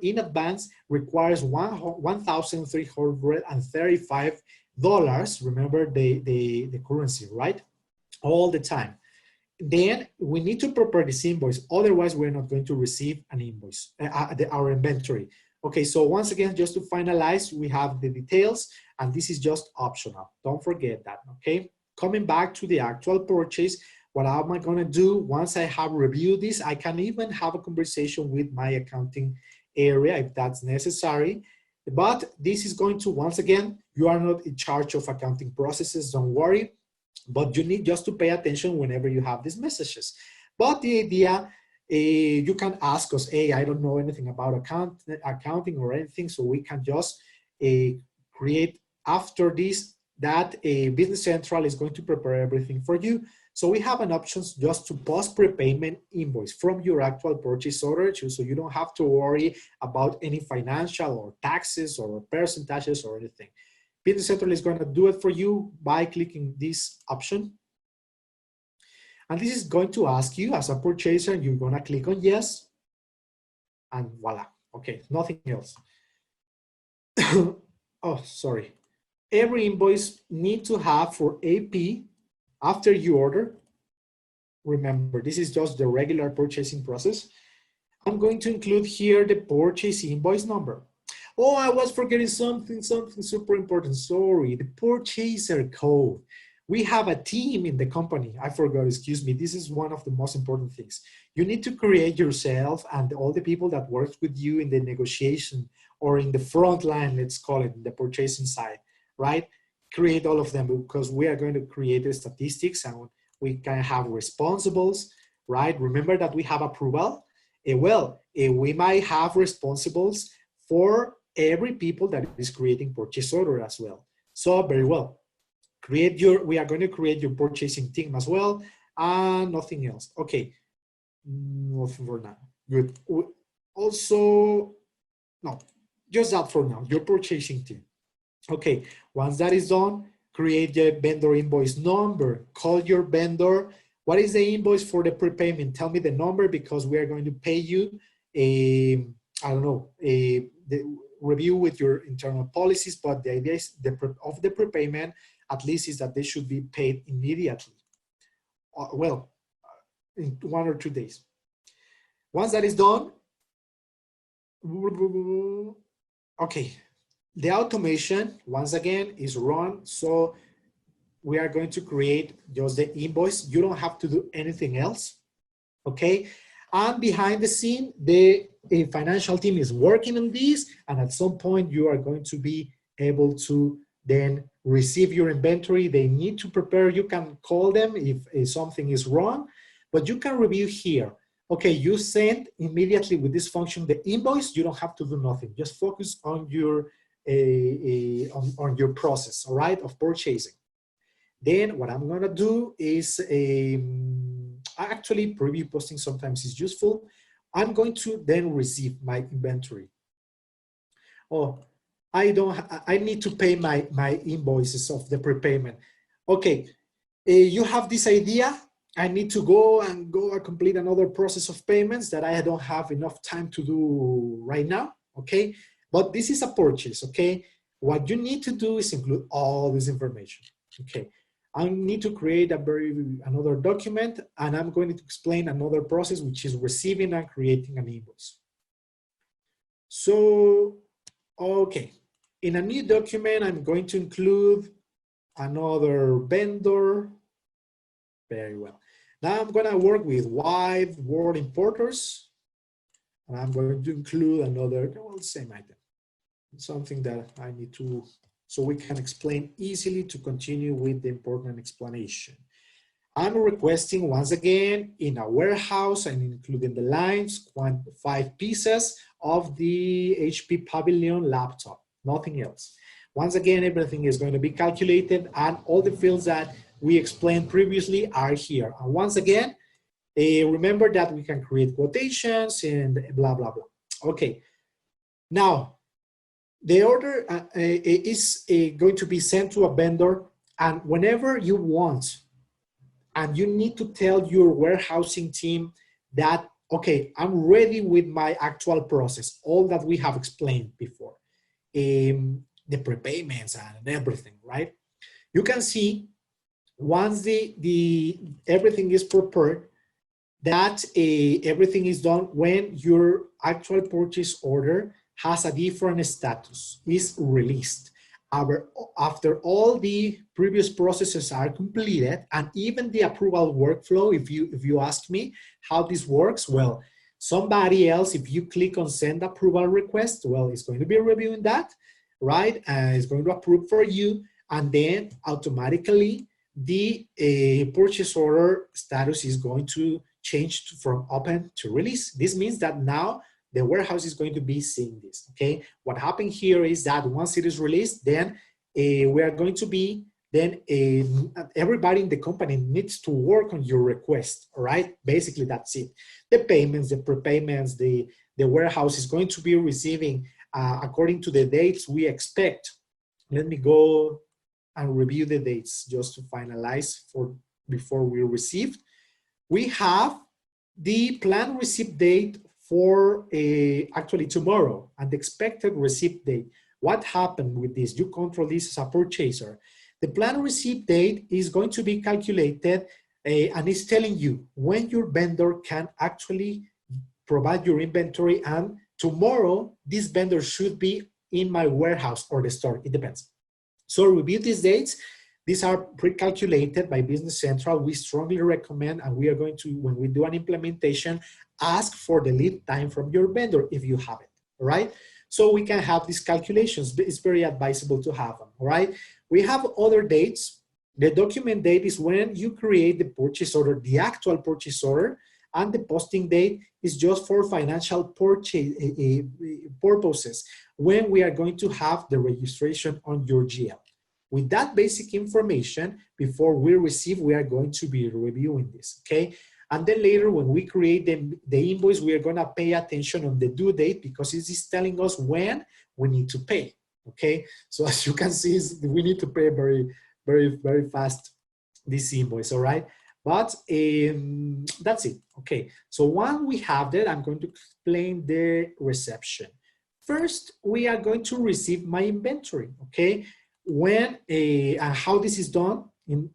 in advance requires $1,335. Remember the currency, right? All the time. Then we need to prepare this invoice. Otherwise, we're not going to receive an invoice, our inventory. Okay, so once again, just to finalize, we have the details, and this is just optional. Don't forget that, okay? Coming back to the actual purchase, what am I gonna do once I have reviewed this? I can even have a conversation with my accounting area if that's necessary. But this is going to, once again, you are not in charge of accounting processes, don't worry. But you need just to pay attention whenever you have these messages. But the idea, you can ask us, hey, I don't know anything about accounting or anything, so we can just create after this that Business Central is going to prepare everything for you. So we have an option just to post prepayment invoice from your actual purchase order, so you don't have to worry about any financial or taxes or percentages or anything. Business Central is going to do it for you by clicking this option. And this is going to ask you as a purchaser, you're going to click on yes. And voila. Okay, nothing else. Oh, sorry. Every invoice need to have for AP after you order. Remember, this is just the regular purchasing process. I'm going to include here the purchase invoice number. Oh, I was forgetting something super important. Sorry, the purchaser code. We have a team in the company. I forgot, excuse me. This is one of the most important things. You need to create yourself and all the people that work with you in the negotiation or in the front line, let's call it, the purchasing side, right? Create all of them, because we are going to create the statistics and we can have responsibles, right? Remember that we have approval. We might have responsibles for every people that is creating purchase order as well. So very well, we are going to create your purchasing team as well, and nothing else. Okay, nothing for now. Good. Also, no, just that for now, your purchasing team. Okay, once that is done, create the vendor invoice number, call your vendor. What is the invoice for the prepayment? Tell me the number because we are going to pay you I don't know, the review with your internal policies, but the idea is of the prepayment, at least is that they should be paid immediately. Well, in 1 or 2 days. Once that is done, okay, the automation, once again, is run. So we are going to create just the invoice. You don't have to do anything else, okay? And behind the scene, the financial team is working on this, and at some point you are going to be able to then receive your inventory. They need to prepare. You can call them if something is wrong, but you can review here. Okay, you send immediately with this function the invoice. You don't have to do nothing. Just focus on your on your process, all right, of purchasing. Then what I'm gonna do is actually preview posting sometimes is useful. I'm going to then receive my inventory. Oh, I need to pay my invoices of the prepayment. Okay, you have this idea. I need to go and complete another process of payments that I don't have enough time to do right now, okay? But this is a purchase, okay? What you need to do is include all this information, okay? I need to create another document, and I'm going to explain another process, which is receiving and creating an invoice. So, okay, in a new document, I'm going to include another vendor. Very well. Now I'm going to work with wide word importers, and I'm going to include another, well, same item, something that I need to, so we can explain easily to continue with the important explanation. I'm requesting once again in a warehouse and including the lines, 5 pieces of the HP Pavilion laptop, nothing else. Once again, everything is going to be calculated and all the fields that we explained previously are here. And once again, remember that we can create quotations and blah, blah, blah. Okay. Now, the order is going to be sent to a vendor, and whenever you want, and you need to tell your warehousing team that, okay, I'm ready with my actual process, all that we have explained before, the prepayments and everything, right? You can see once everything is prepared, that everything is done when your actual purchase order has a different status, is released. After all the previous processes are completed, and even the approval workflow, if you ask me how this works, well, somebody else, if you click on send approval request, well, it's going to be reviewing that, right? And it's going to approve for you, and then automatically the purchase order status is going to change from open to release. This means that now the warehouse is going to be seeing this, okay? What happened here is that once it is released, then we are going to be, then everybody in the company needs to work on your request, all right? Basically, that's it. The payments, the prepayments, the warehouse is going to be receiving according to the dates we expect. Let me go and review the dates just to finalize before we receive. We have the planned receipt date for actually tomorrow and the expected receipt date. What happened with this? You control this as a purchaser. The planned receipt date is going to be calculated and it's telling you when your vendor can actually provide your inventory, and tomorrow this vendor should be in my warehouse or the store, it depends. So review these dates. These are pre-calculated by Business Central. We strongly recommend, and we are going to, when we do an implementation, ask for the lead time from your vendor if you have it, all right? So we can have these calculations, but it's very advisable to have them, all right? We have other dates. The document date is when you create the purchase order, the actual purchase order, and the posting date is just for financial purchase purposes, when we are going to have the registration on your GL. With that basic information, before we receive, we are going to be reviewing this, okay? And then later, when we create the invoice, we are gonna pay attention on the due date because it is telling us when we need to pay, okay? So as you can see, we need to pay very, very fast, this invoice, all right? But that's it, okay. So once we have that, I'm going to explain the reception. First, we are going to receive my inventory, okay? When, how this is done,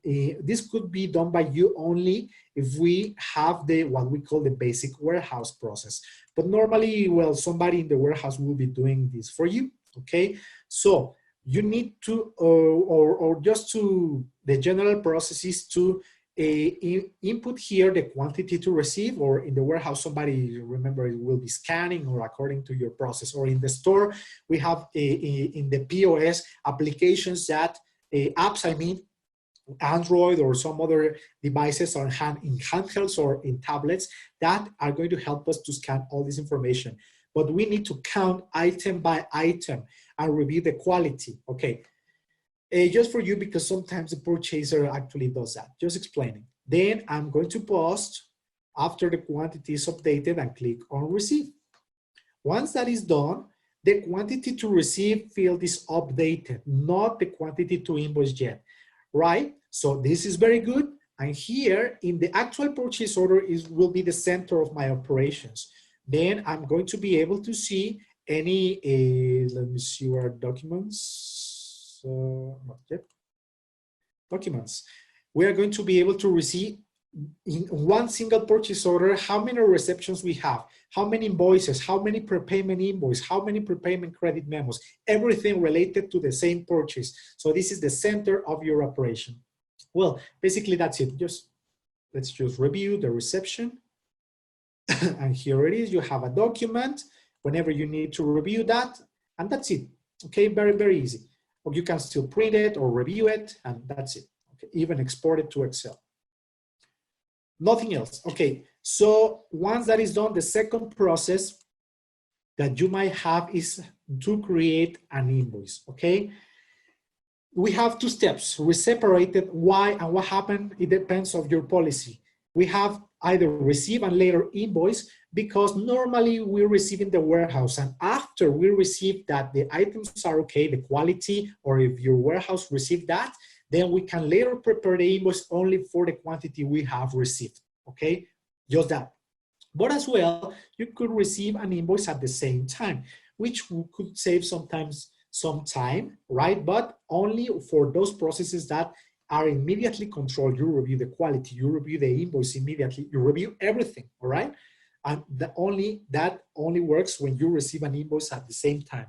this could be done by you only if we have the, what we call the basic warehouse process. But normally, well, somebody in the warehouse will be doing this for you, okay? So you need to, or just to, the general process is to input here the quantity to receive, or in the warehouse, somebody, remember, it will be scanning or according to your process, or in the store, we have in the POS applications that, apps, I mean, Android or some other devices on in handhelds or in tablets that are going to help us to scan all this information. But we need to count item by item and review the quality, okay? Just for you, because sometimes the purchaser actually does that, just explaining. Then I'm going to post after the quantity is updated and click on receive. Once that is done, the quantity to receive field is updated, not the quantity to invoice yet, right? So this is very good. And here in the actual purchase order will be the center of my operations. Then I'm going to be able to see any, let me see where documents. Not yet. Documents. We are going to be able to receive in one single purchase order how many receptions we have, how many invoices, how many prepayment invoice, how many prepayment credit memos, everything related to the same purchase. So this is the center of your operation. Well, basically that's it. Let's just review the reception. And here it is. You have a document whenever you need to review that, and that's it. Okay, very easy. Or you can still print it or review it, and that's it. Okay, even export it to Excel. Nothing else. Okay, so once that is done, the second process that you might have is to create an invoice, okay? We have two steps. We separated why and what happened. It depends on your policy. We have either receive and later invoice, because normally we receive in the warehouse, and after we receive that the items are okay, the quality, or if your warehouse received that, then we can later prepare the invoice only for the quantity we have received, okay? Just that. But as well, you could receive an invoice at the same time, which could save sometimes some time, right? But only for those processes that are immediately controlled. You review the quality, you review the invoice immediately, you review everything, all right? And that only works when you receive an invoice at the same time.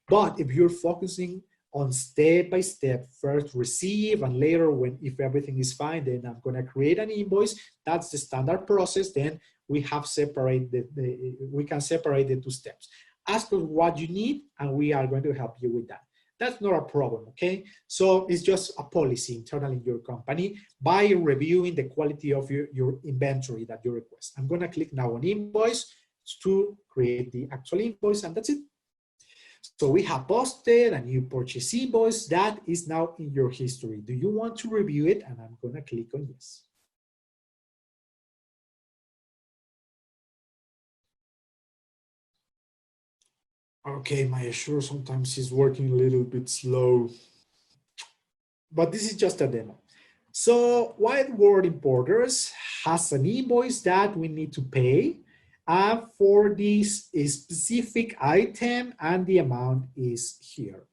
But if you're focusing on step by step, first receive and later if everything is fine, then I'm gonna create an invoice. That's the standard process. Then we have we can separate the two steps. Ask us what you need and we are going to help you with that. That's not a problem, okay? So it's just a policy internally in your company by reviewing the quality of your inventory that you request. I'm gonna click now on invoice to create the actual invoice, and that's it. So we have posted a new purchase invoice that is now in your history. Do you want to review it? And I'm gonna click on yes. Okay, my Azure sometimes is working a little bit slow, but this is just a demo. So White Word Importers has an invoice that we need to pay for this specific item, and the amount is here,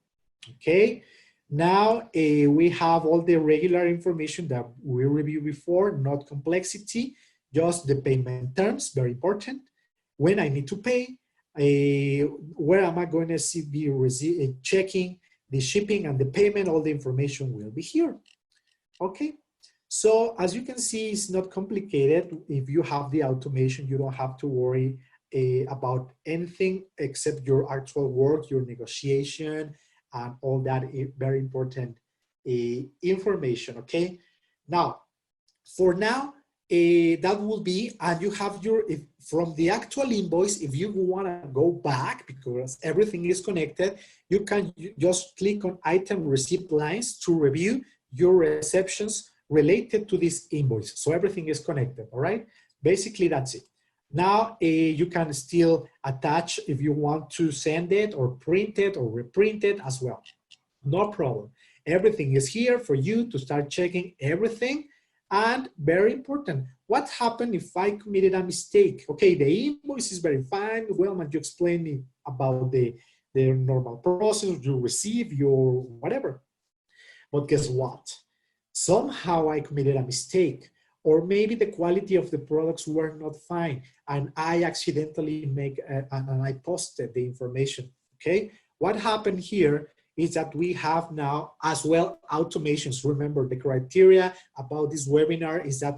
okay? Now we have all the regular information that we reviewed before, not complexity, just the payment terms, very important. When I need to pay, where am I going to be checking the shipping and the payment, all the information will be here. Okay, so as you can see, it's not complicated. If you have the automation, you don't have to worry about anything except your actual work, your negotiation, and all that very important information, okay? Now, for now, that will be, and you have from the actual invoice, if you want to go back, because everything is connected, you can just click on item receipt lines to review your receptions related to this invoice. So everything is connected, all right? Basically, that's it. Now, you can still attach if you want to send it or print it or reprint it as well. No problem. Everything is here for you to start checking everything. And very important, what happened if I committed a mistake? Okay, the invoice is very fine. Well, man, you explained me about the normal process, you receive your whatever. But guess what? Somehow I committed a mistake, or maybe the quality of the products were not fine, and I accidentally and I posted the information, okay? What happened here is that we have now as well automations. Remember, the criteria about this webinar is that,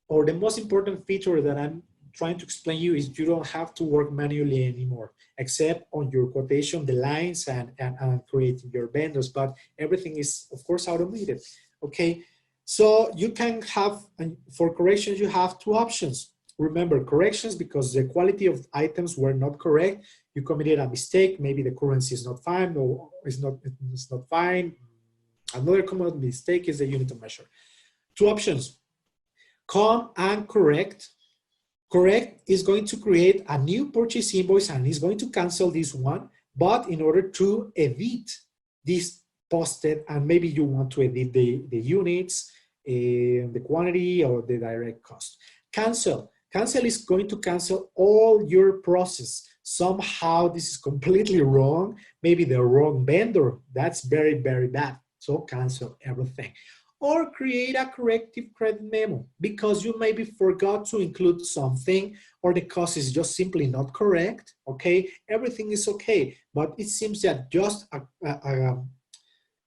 or the most important feature that I'm trying to explain you is you don't have to work manually anymore, except on your quotation, the lines and creating your vendors, but everything is of course automated, okay? So you can have, for corrections, you have two options. Remember, corrections because the quality of items were not correct. You committed a mistake. Maybe the currency is not fine or it's not fine. Another common mistake is the unit of measure. Two options, come and correct. Correct is going to create a new purchase invoice and is going to cancel this one, but in order to edit this posted, and maybe you want to edit the units, the quantity, or the direct cost. Cancel. Cancel is going to cancel all your process. Somehow this is completely wrong. Maybe the wrong vendor. That's very, very bad. So cancel everything. Or create a corrective credit memo because you maybe forgot to include something or the cost is just simply not correct, okay? Everything is okay, but it seems that just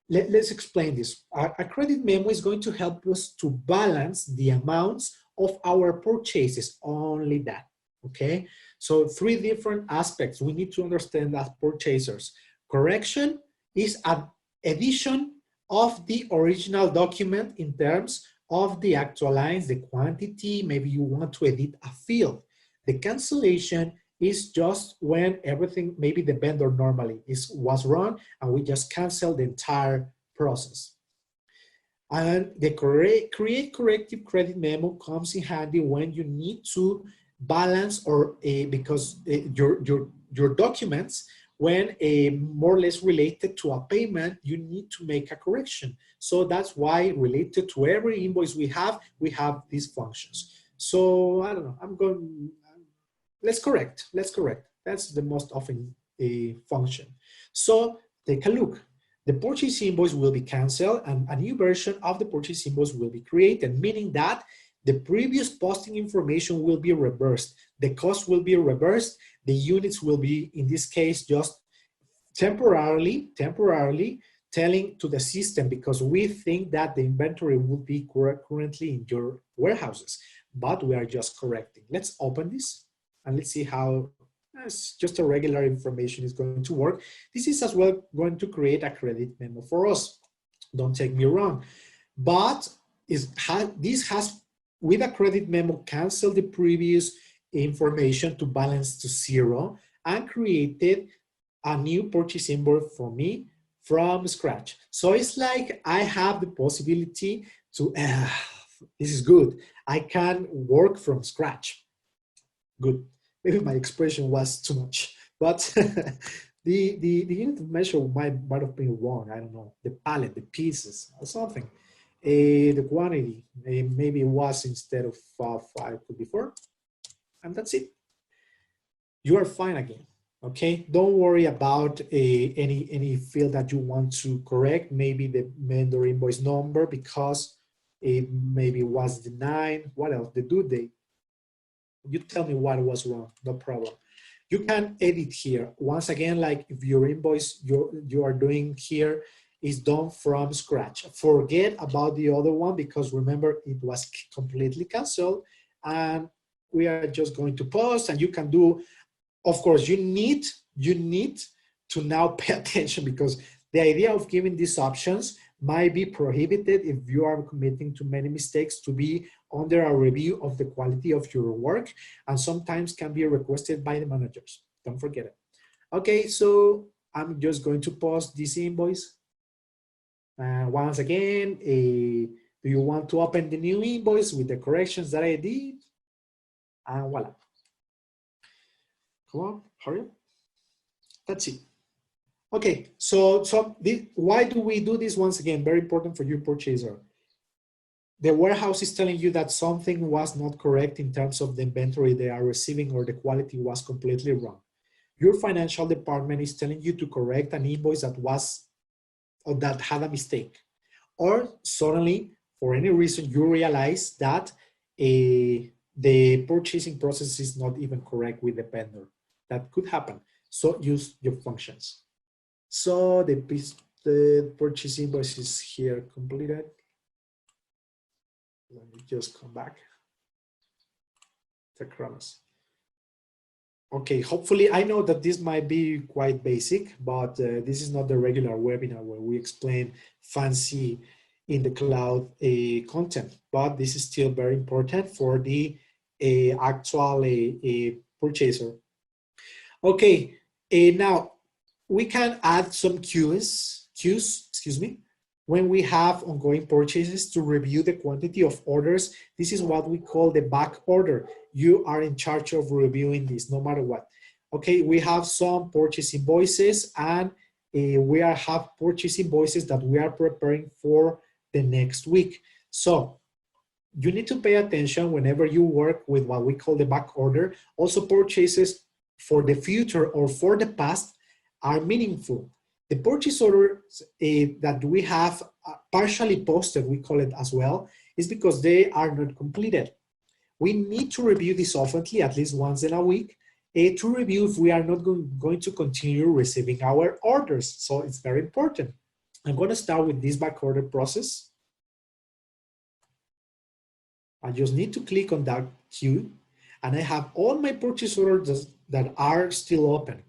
let's explain this. A credit memo is going to help us to balance the amounts of our purchases, only that, okay? So three different aspects we need to understand as purchasers. Correction is an addition of the original document in terms of the actual lines, the quantity, maybe you want to edit a field. The cancellation is just when everything, maybe the vendor normally was wrong and we just cancel the entire process. And the create corrective credit memo comes in handy when you need to balance or because your documents, when more or less related to a payment, you need to make a correction. So that's why related to every invoice we have these functions. So I don't know, let's correct. That's the most often function. So take a look. The purchase invoice will be canceled and a new version of the purchase invoice will be created, meaning that the previous posting information will be reversed. The cost will be reversed. The units will be, in this case, just temporarily telling to the system because we think that the inventory will be currently in your warehouses, but we are just correcting. Let's open this and let's see how just a regular information is going to work. This is as well going to create a credit memo for us. Don't take me wrong, but this has, with a credit memo, canceled the previous information to balance to zero and created a new purchase invoice for me from scratch. So it's like I have the possibility to, this is good. I can work from scratch. Good. Maybe my expression was too much, but the unit of measure might have been wrong. I don't know. The pallet, the pieces, or something. The quantity, maybe it was instead of 5 could be 4, and that's it. You are fine again. Okay, don't worry about any field that you want to correct. Maybe the vendor invoice number because it maybe was the 9. What else? The due date. You tell me what was wrong, no problem. You can edit here. Once again, like if your invoice you are doing here is done from scratch. Forget about the other one because remember it was completely canceled and we are just going to post and you can do, of course, you need to now pay attention because the idea of giving these options might be prohibited if you are committing too many mistakes to be under a review of the quality of your work and sometimes can be requested by the managers. Don't forget it. Okay, so I'm just going to post this invoice. Once again, do you want to open the new invoice with the corrections that I did? And voila. Come on, hurry up. That's it. Okay, why do we do this? Once again, very important for your purchaser. The warehouse is telling you that something was not correct in terms of the inventory they are receiving, or the quality was completely wrong. Your financial department is telling you to correct an invoice that had a mistake. Or suddenly, for any reason, you realize that the purchasing process is not even correct with the vendor. That could happen. So use your functions. So the purchase invoice is here completed. Let me just come back. The Chronos. Okay, hopefully, I know that this might be quite basic, but this is not the regular webinar where we explain fancy in the cloud content, but this is still very important for the actual purchaser. Okay, now we can add some queues, excuse me, when we have ongoing purchases to review the quantity of orders. This is what we call the back order. You are in charge of reviewing this no matter what. Okay, we have some purchase invoices, and we have purchase invoices that we are preparing for the next week. So you need to pay attention whenever you work with what we call the back order. Also, purchases for the future or for the past are meaningful. The purchase order that we have partially posted, we call it as well, is because they are not completed. We need to review this oftenly, at least once in a week, to review if we are not going to continue receiving our orders. So it's very important. I'm going to start with this back order process. I just need to click on that queue, and I have all my purchase orders that are still open.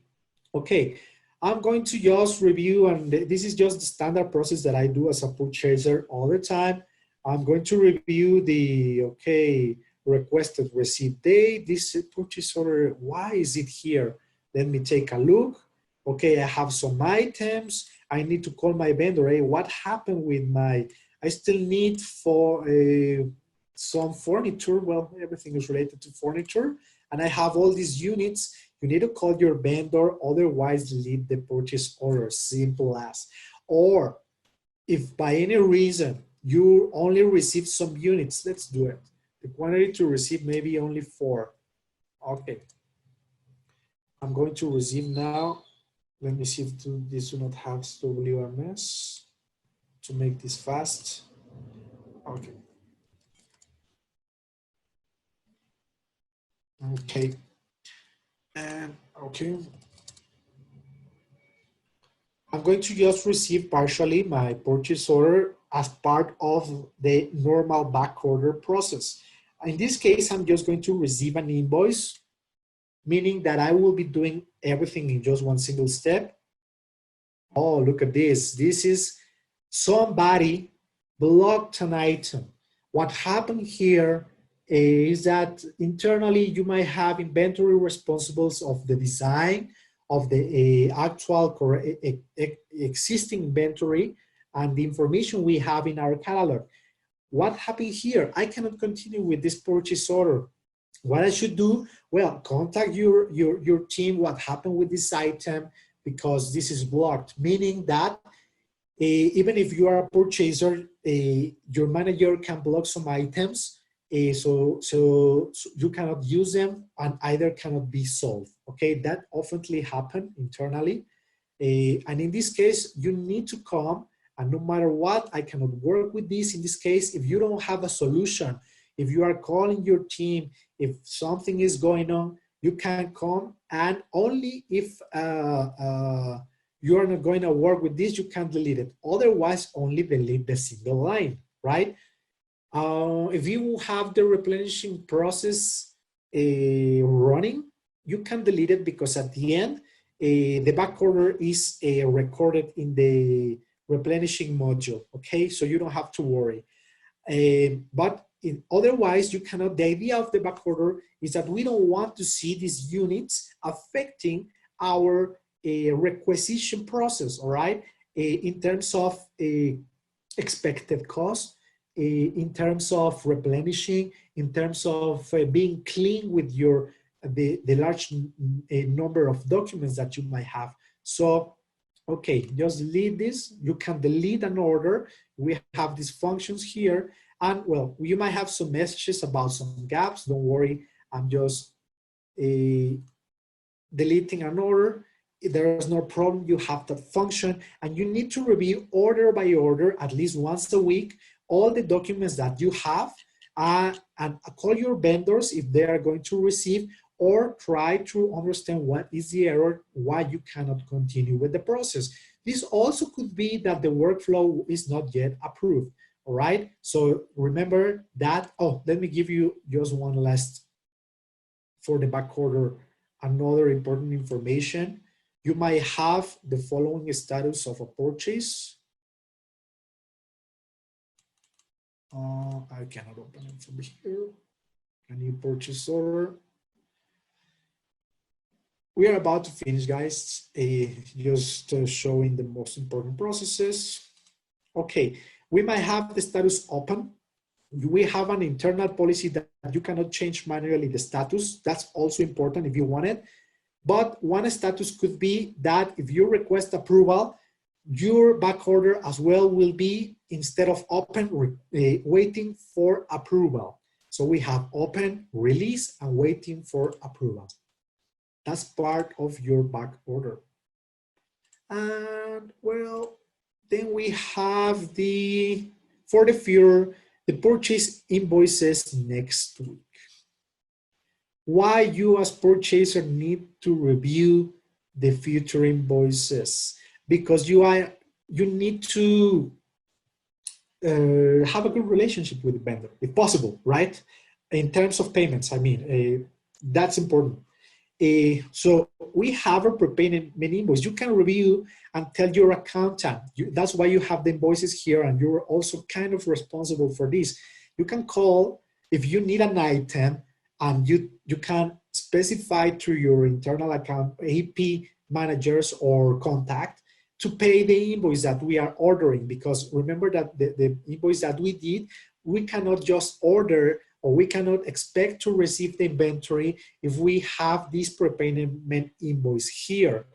Okay, I'm going to just review, and this is just the standard process that I do as a purchaser all the time. I'm going to review the, okay, requested receipt date, this purchase order, why is it here? Let me take a look. Okay, I have some items. I need to call my vendor. Hey, what happened with my, I still need for some furniture. Well, everything is related to furniture. And I have all these units. You need to call your vendor, otherwise delete the purchase order, simple as. Or if by any reason you only receive some units, let's do it. The quantity to receive maybe only 4. Okay. I'm going to receive now. Let me see if this do not have WMS to make this fast. Okay. Okay. And okay. I'm going to just receive partially my purchase order as part of the normal back order process. In this case, I'm just going to receive an invoice, meaning that I will be doing everything in just one single step. Oh, look at this. This is somebody blocked an item. What happened here is that internally you might have inventory responsibles of the design of the actual existing inventory and the information we have in our catalog. What happened here? I cannot continue with this purchase order. What I should do? Well, contact your team. What happened with this item? Because this is blocked, meaning that even if you are a purchaser, your manager can block some items, so you cannot use them and either cannot be solved. Okay, that oftenly happen internally, and in this case, you need to come. And no matter what, I cannot work with this. In this case, if you don't have a solution, if you are calling your team, if something is going on, you can come, and only if you are not going to work with this, you can delete it. Otherwise, only delete the single line, right? If you have the replenishing process running, you can delete it because at the end, the back order is recorded in the replenishing module, okay? So you don't have to worry. But otherwise, you cannot, the idea of the back order is that we don't want to see these units affecting our requisition process, all right? In terms of expected cost, in terms of replenishing, in terms of being clean with the large number of documents that you might have. So Okay, just delete this. You can delete an order. We have these functions here. And well, you might have some messages about some gaps. Don't worry, I'm just deleting an order. There is no problem. You have that function and you need to review order by order at least once a week all the documents that you have and call your vendors if they are going to receive, or try to understand what is the error, why you cannot continue with the process. This also could be that the workflow is not yet approved. All right, so remember that. Oh, let me give you just one last for the back order, another important information. You might have the following status of a purchase. I cannot open it from here. A new purchase order. We are about to finish, guys. Just showing the most important processes. Okay, we might have the status open. We have an internal policy that you cannot change manually the status. That's also important if you want it. But one status could be that if you request approval, your back order as well will be, instead of open, waiting for approval. So we have open, release, and waiting for approval. That's part of your back order. And well, then we have for the future, the purchase invoices next week. Why you as purchaser need to review the future invoices? Because you need to have a good relationship with the vendor, if possible, right? In terms of payments, I mean, that's important. So we have a prepayment invoice. You can review and tell your accountant. That's why you have the invoices here, and you're also kind of responsible for this. You can call if you need an item, and you can specify to your internal account, AP managers or contact, to pay the invoice that we are ordering. Because remember that the invoice that we did, we cannot just order, or we cannot expect to receive the inventory if we have this prepayment invoice here.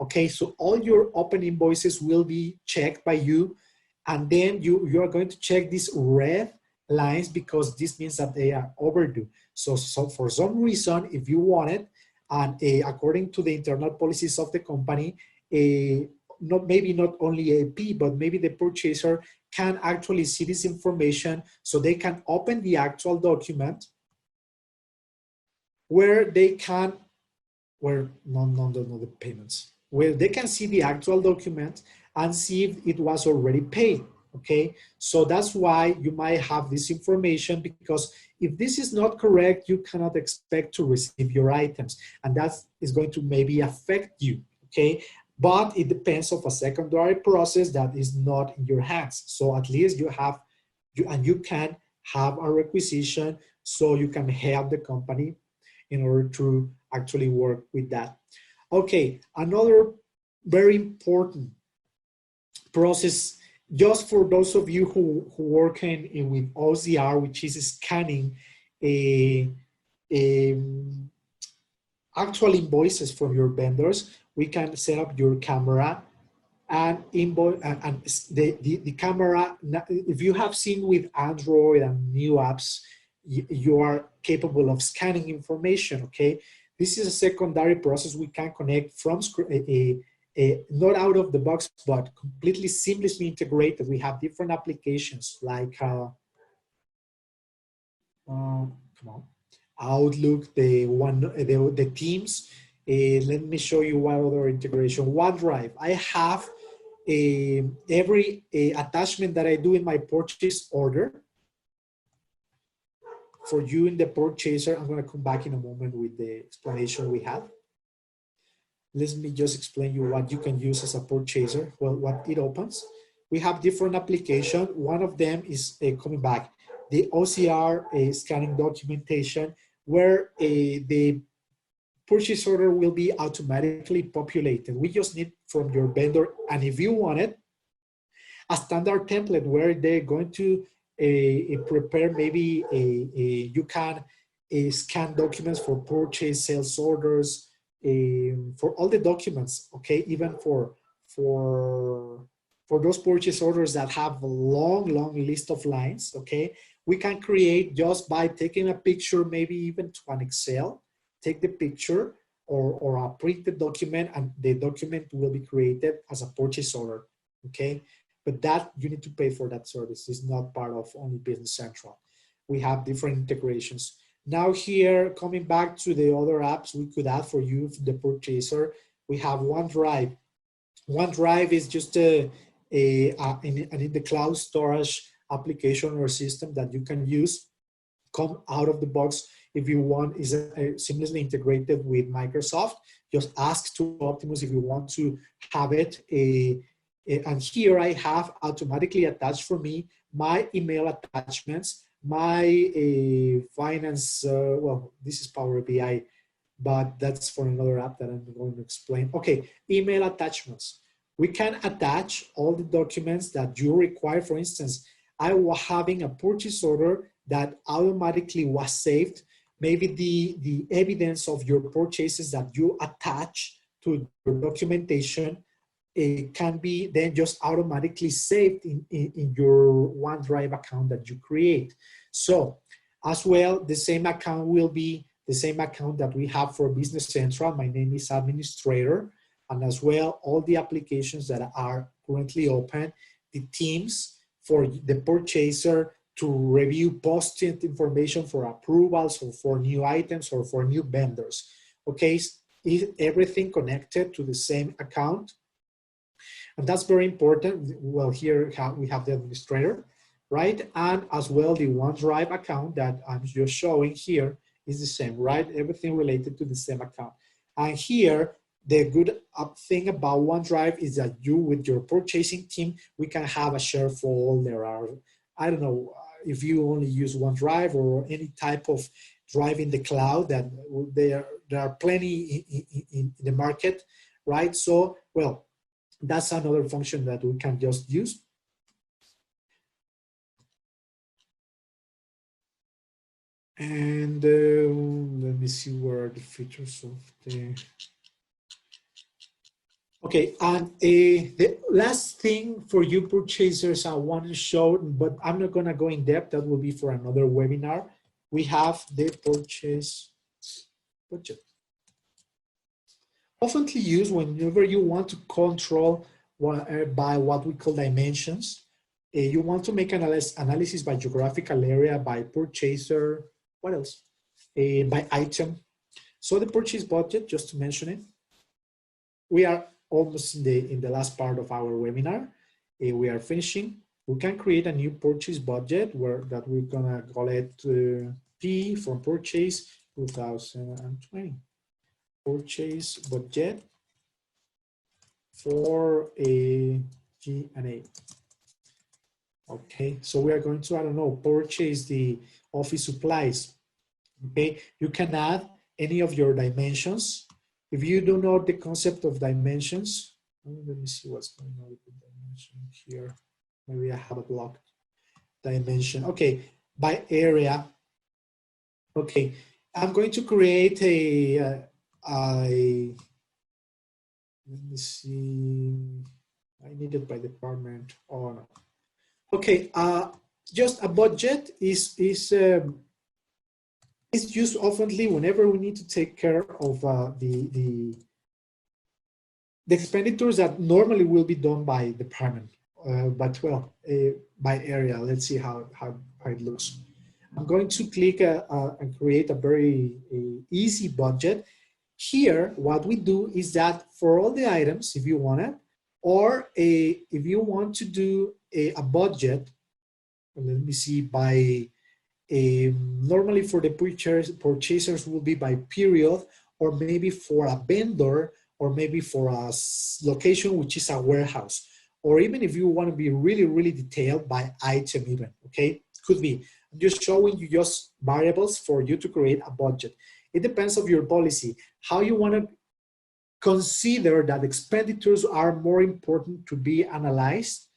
Okay, so all your open invoices will be checked by you, and then you are going to check these red lines, because this means that they are overdue. So for some reason, if you want it, and according to the internal policies of the company, maybe not only AP, but maybe the purchaser can actually see this information, so they can open the actual document where they can, the payments, where they can see the actual document and see if it was already paid. Okay, so that's why you might have this information, because if this is not correct, you cannot expect to receive your items, and that is going to maybe affect you. Okay, but it depends on a secondary process that is not in your hands. So at least you can have a requisition, so you can help the company in order to actually work with that. Okay, another very important process, just for those of you who working with OCR, which is scanning actual invoices from your vendors, we can set up your camera and invoice and the camera. If you have seen with Android and new apps, you are capable of scanning information. Okay, this is a secondary process we can connect from not out of the box, but completely seamlessly integrated. We have different applications like come on, Outlook, the Teams. Let me show you one other integration. OneDrive. I have every attachment that I do in my purchase order for you in the purchaser. I'm going to come back in a moment with the explanation we have. Let me just explain you what you can use as a purchaser. Well, what it opens. We have different applications. One of them is coming back, the OCR scanning documentation, where the purchase order will be automatically populated. We just need from your vendor, and if you want it, a standard template where they're going to prepare maybe you can scan documents for purchase, sales orders, for all the documents, okay, even for for those purchase orders that have a long list of lines, okay, we can create just by taking a picture, maybe even to an Excel, take the picture or a printed document, and the document will be created as a purchase order, okay? But that, you need to pay for that service. It's not part of only Business Central. We have different integrations. Now here, coming back to the other apps we could add for you, the purchaser, we have OneDrive. OneDrive is just an in the cloud storage application or system that you can use, come out of the box if you want, is seamlessly integrated with Microsoft. Just ask to Optimus if you want to have it. And here I have automatically attached for me my email attachments, my finance, well, this is Power BI, but that's for another app that I'm going to explain. Okay, email attachments. We can attach all the documents that you require. For instance, I was having a purchase order that automatically was saved. Maybe the evidence of your purchases that you attach to your documentation, it can be then just automatically saved in your OneDrive account that you create. So as well, the same account will be the same account that we have for Business Central. My name is Administrator. And as well, all the applications that are currently open, the teams for the purchaser to review posted information for approvals or for new items or for new vendors. Okay, is everything connected to the same account? And that's very important. Well, here we have the administrator, right? And as well, the OneDrive account that I'm just showing here is the same, right? Everything related to the same account. And here, the good thing about OneDrive is that you, with your purchasing team, we can have a share folder. Or, I don't know, if you only use OneDrive or any type of drive in the cloud, that there are plenty in the market, right? So, well, that's another function that we can just use. And let me see where are the features of the... Okay, and the last thing for you purchasers I want to show, but I'm not gonna go in depth, that will be for another webinar. We have the purchase budget. Often used whenever you want to control by what we call dimensions. You want to make analysis by geographical area, by purchaser, what else? By item. So the purchase budget, just to mention it, we are almost in the last part of our webinar. We are finishing. We can create a new purchase budget that we're gonna call it P from purchase 2020. Purchase budget for a G&A. Okay, so we are going to, I don't know, purchase the office supplies. Okay, you can add any of your dimensions. If you don't know the concept of dimensions, let me see what's going on with the dimension here. Maybe I have a blocked dimension. Okay, by area. Okay, I'm going to create let me see, I need it by department. Oh no. Okay, just a budget is used oftenly whenever we need to take care of the expenditures that normally will be done by department, but well, by area. Let's see how it looks. I'm going to click and create a very easy budget. Here, what we do is that for all the items, if you want it, or if you want to do a budget, let me see, by normally for the purchasers will be by period, or maybe for a vendor, or maybe for a location, which is a warehouse, or even if you want to be really detailed by item even, okay? Could be. I'm just showing you just variables for you to create a budget. It depends on your policy, how you want to consider that expenditures are more important to be analyzed,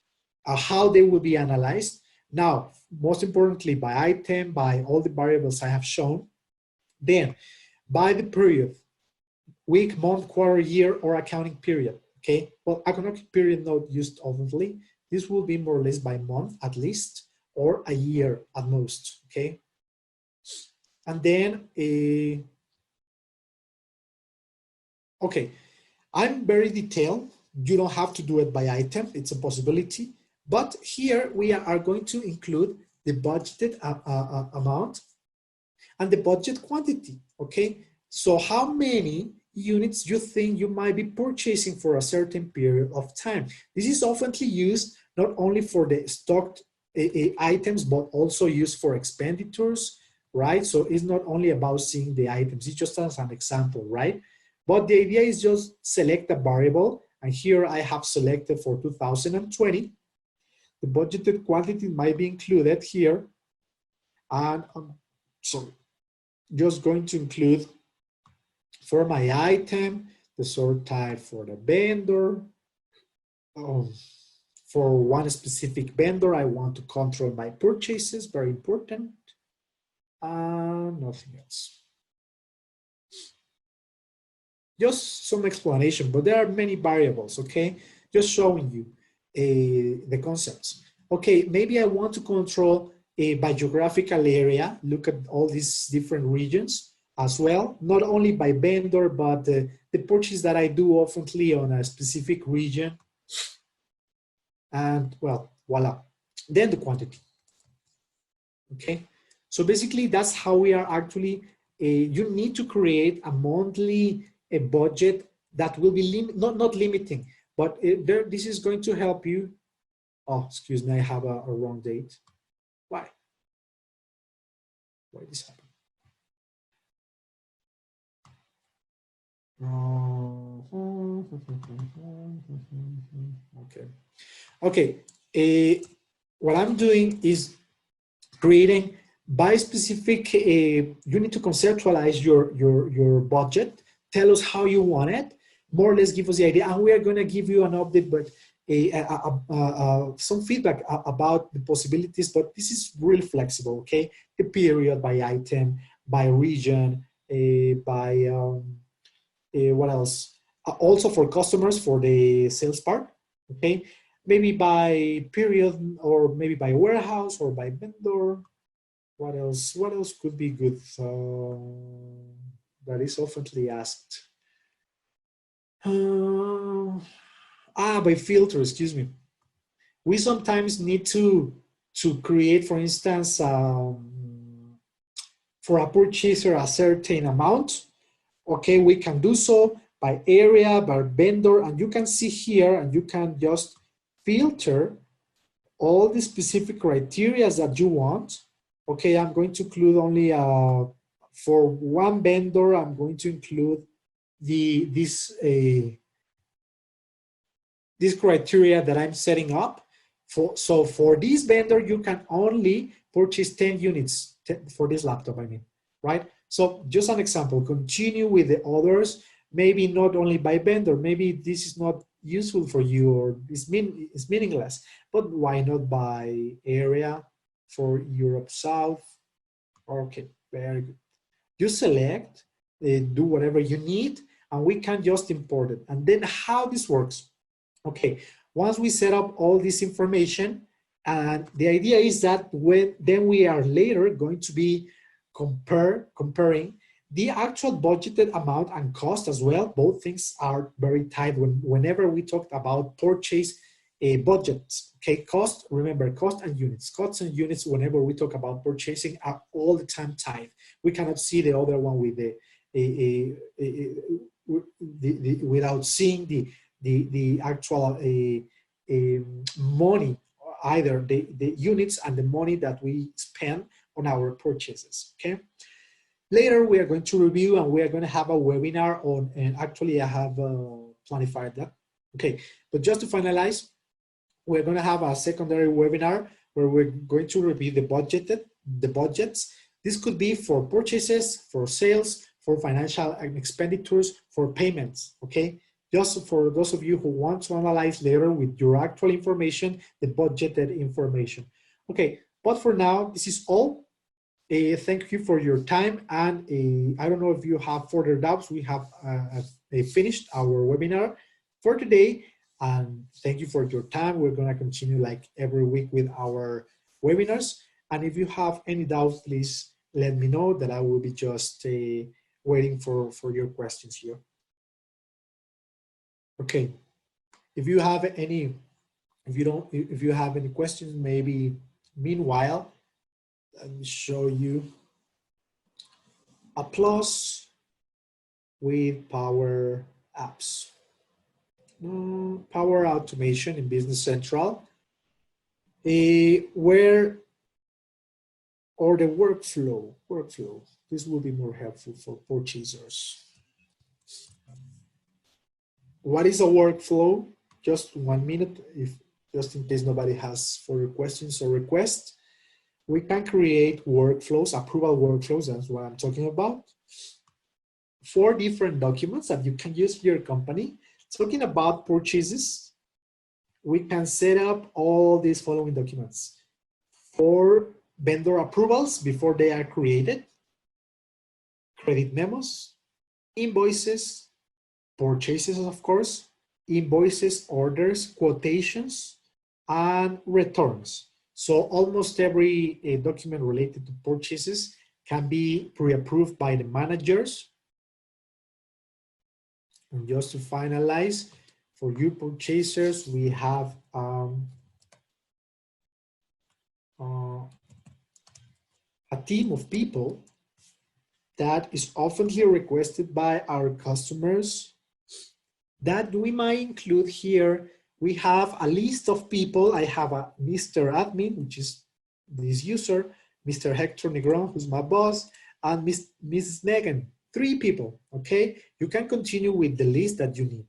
how they will be analyzed. Now, most importantly, by item, by all the variables I have shown. Then, by the period, week, month, quarter, year, or accounting period. okay? Well, economic period not used oftenly. This will be more or less by month at least, or a year at most, okay? And then, okay, I'm very detailed. You don't have to do it by item, it's a possibility. But here we are going to include the budgeted amount and the budget quantity, okay? So how many units you think you might be purchasing for a certain period of time? This is often used not only for the stocked items, but also used for expenditures, right? So it's not only about seeing the items, it's just as an example, right? But the idea is just select a variable, and here I have selected for 2020. The budgeted quantity might be included here, and so just going to include for my item, the sort type for the vendor. For one specific vendor, I want to control my purchases, very important. Nothing else. Just some explanation, but there are many variables, okay? Just showing you the concepts. Okay, maybe I want to control by geographical area, look at all these different regions as well, not only by vendor, but the purchase that I do oftenly on a specific region. And well, voila. Then the quantity. Okay, so basically that's how we are actually, you need to create a monthly budget that will be not limiting, but this is going to help you. Oh, excuse me, I have a wrong date. Why this happened? Okay, what I'm doing is creating by specific, you need to conceptualize your budget, tell us how you want it, more or less give us the idea, and we are going to give you an update, but some feedback about the possibilities, but this is really flexible, okay? The period by item, by region, by what else? Also for customers, for the sales part, okay? Maybe by period, or maybe by warehouse, or by vendor. What else? What else could be good? That is oftenly asked. By filter, excuse me. We sometimes need to create, for instance, for a purchaser a certain amount. Okay, we can do so by area, by vendor, and you can see here, and you can just filter all the specific criteria that you want. Okay, I'm going to include only for one vendor, I'm going to include this criteria that I'm setting up. So for this vendor, you can only purchase 10 units for this laptop, I mean, right? So just an example, continue with the others, maybe not only by vendor, maybe this is not useful for you, or it's meaningless, but why not by area for Europe South? Okay, very good. You select, do whatever you need, and we can just import it. And then how this works. Okay, once we set up all this information, and the idea is that then we are later going to be comparing the actual budgeted amount and cost as well. Both things are very tight whenever we talk about purchase budgets. Okay, cost, remember, cost and units. Costs and units, whenever we talk about purchasing, are all the time tied. We cannot see the other one with without seeing the actual money, either the units and the money that we spend on our purchases. Okay. Later, we are going to review, and we are going to have a webinar on, and actually I have planified that. Okay, but just to finalize, we're going to have a secondary webinar where we're going to review the budgets. This could be for purchases, for sales, for financial expenditures, for payments, okay? Just for those of you who want to analyze later with your actual information, the budgeted information. Okay, but for now, this is all. Thank you for your time, and I don't know if you have further doubts. We have finished our webinar. for today. And thank you for your time. We're going to continue like every week with our webinars. And if you have any doubts, please let me know that I will be just waiting for your questions here. Okay. If you have any, if you have any questions, maybe meanwhile, let me show you Applause with Power Apps. Power Automation in Business Central, where, or the workflow. This will be more helpful for purchasers. What is a workflow? Just 1 minute, just in case nobody has further questions or requests. We can create workflows, approval workflows, that's what I'm talking about. 4 different documents that you can use for your company. Talking about purchases, we can set up all these following documents. 4 vendor approvals before they are created, credit memos, invoices, purchases, of course, invoices, orders, quotations, and returns. So almost every document related to purchases can be pre-approved by the managers. And just to finalize, for you purchasers, we have a team of people that is oftenly requested by our customers that we might include here. We have a list of people. I have a Mr. Admin, which is this user, Mr. Hector Negron, who's my boss, and Mrs. Megan, 3 people, okay? You can continue with the list that you need.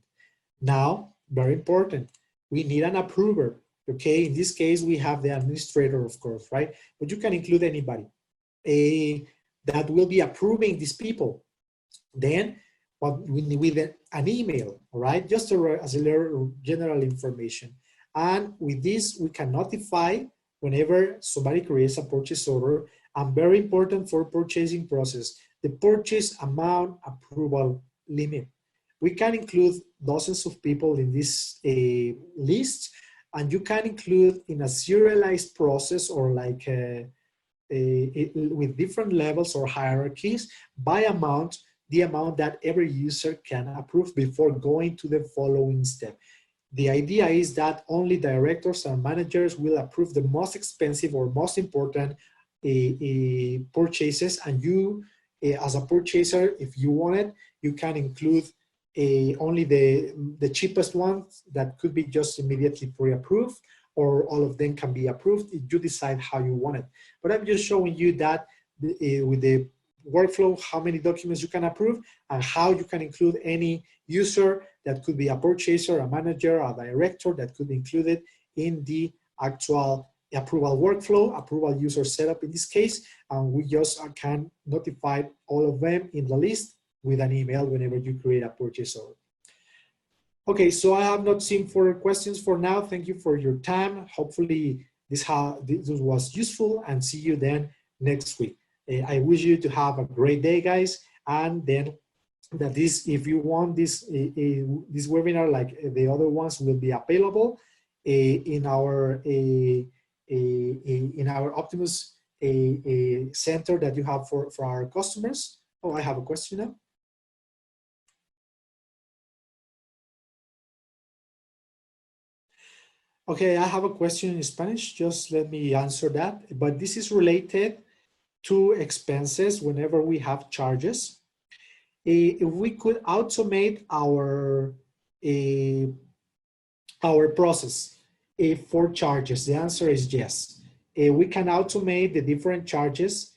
Now, very important, we need an approver, okay? In this case, we have the administrator, of course, right? But you can include anybody that will be approving these people. Then, what we need with an email, all right? Just as a general information. And with this, we can notify whenever somebody creates a purchase order, and very important for purchasing process, the purchase amount approval limit. We can include dozens of people in this list, and you can include in a serialized process or like with different levels or hierarchies by amount, the amount that every user can approve before going to the following step. The idea is that only directors and managers will approve the most expensive or most important purchases, and you, as a purchaser, if you want it, you can include only the cheapest ones that could be just immediately pre-approved, or all of them can be approved. You decide how you want it. But I'm just showing you that with the workflow, how many documents you can approve and how you can include any user that could be a purchaser, a manager, a director that could be included in the actual approval workflow, approval user setup in this case, and we just can notify all of them in the list with an email whenever you create a purchase order. Okay, so I have not seen further questions for now. Thank you for your time. Hopefully this was useful, and see you then next week. I wish you to have a great day, guys, and then that this, if you want this this webinar like the other ones, will be available in our Optimus center that you have for our customers. Oh, I have a question now. Okay, I have a question in Spanish. Just let me answer that. But this is related to expenses whenever we have charges. If we could automate our process for charges, the answer is yes. We can automate the different charges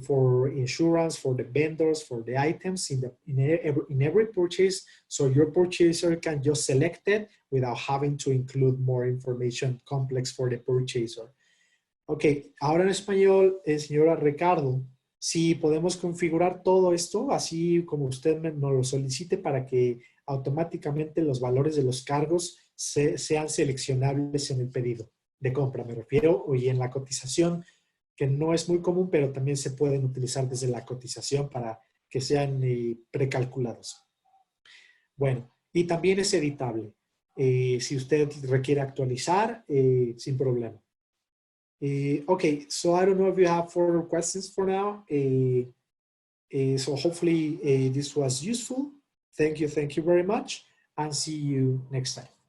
for insurance, for the vendors, for the items in every purchase, so your purchaser can just select it without having to include more information complex for the purchaser. Ok, ahora en español, señora Ricardo, si podemos configurar todo esto así como usted nos lo solicite para que automáticamente los valores de los cargos sean seleccionables en el pedido de compra, me refiero, y en la cotización, que no es muy común, pero también se pueden utilizar desde la cotización para que sean precalculados. Bueno, Y también es editable. Si usted requiere actualizar, sin problema. Okay, so I don't know if you have further questions for now. So hopefully this was useful. Thank you very much, and see you next time.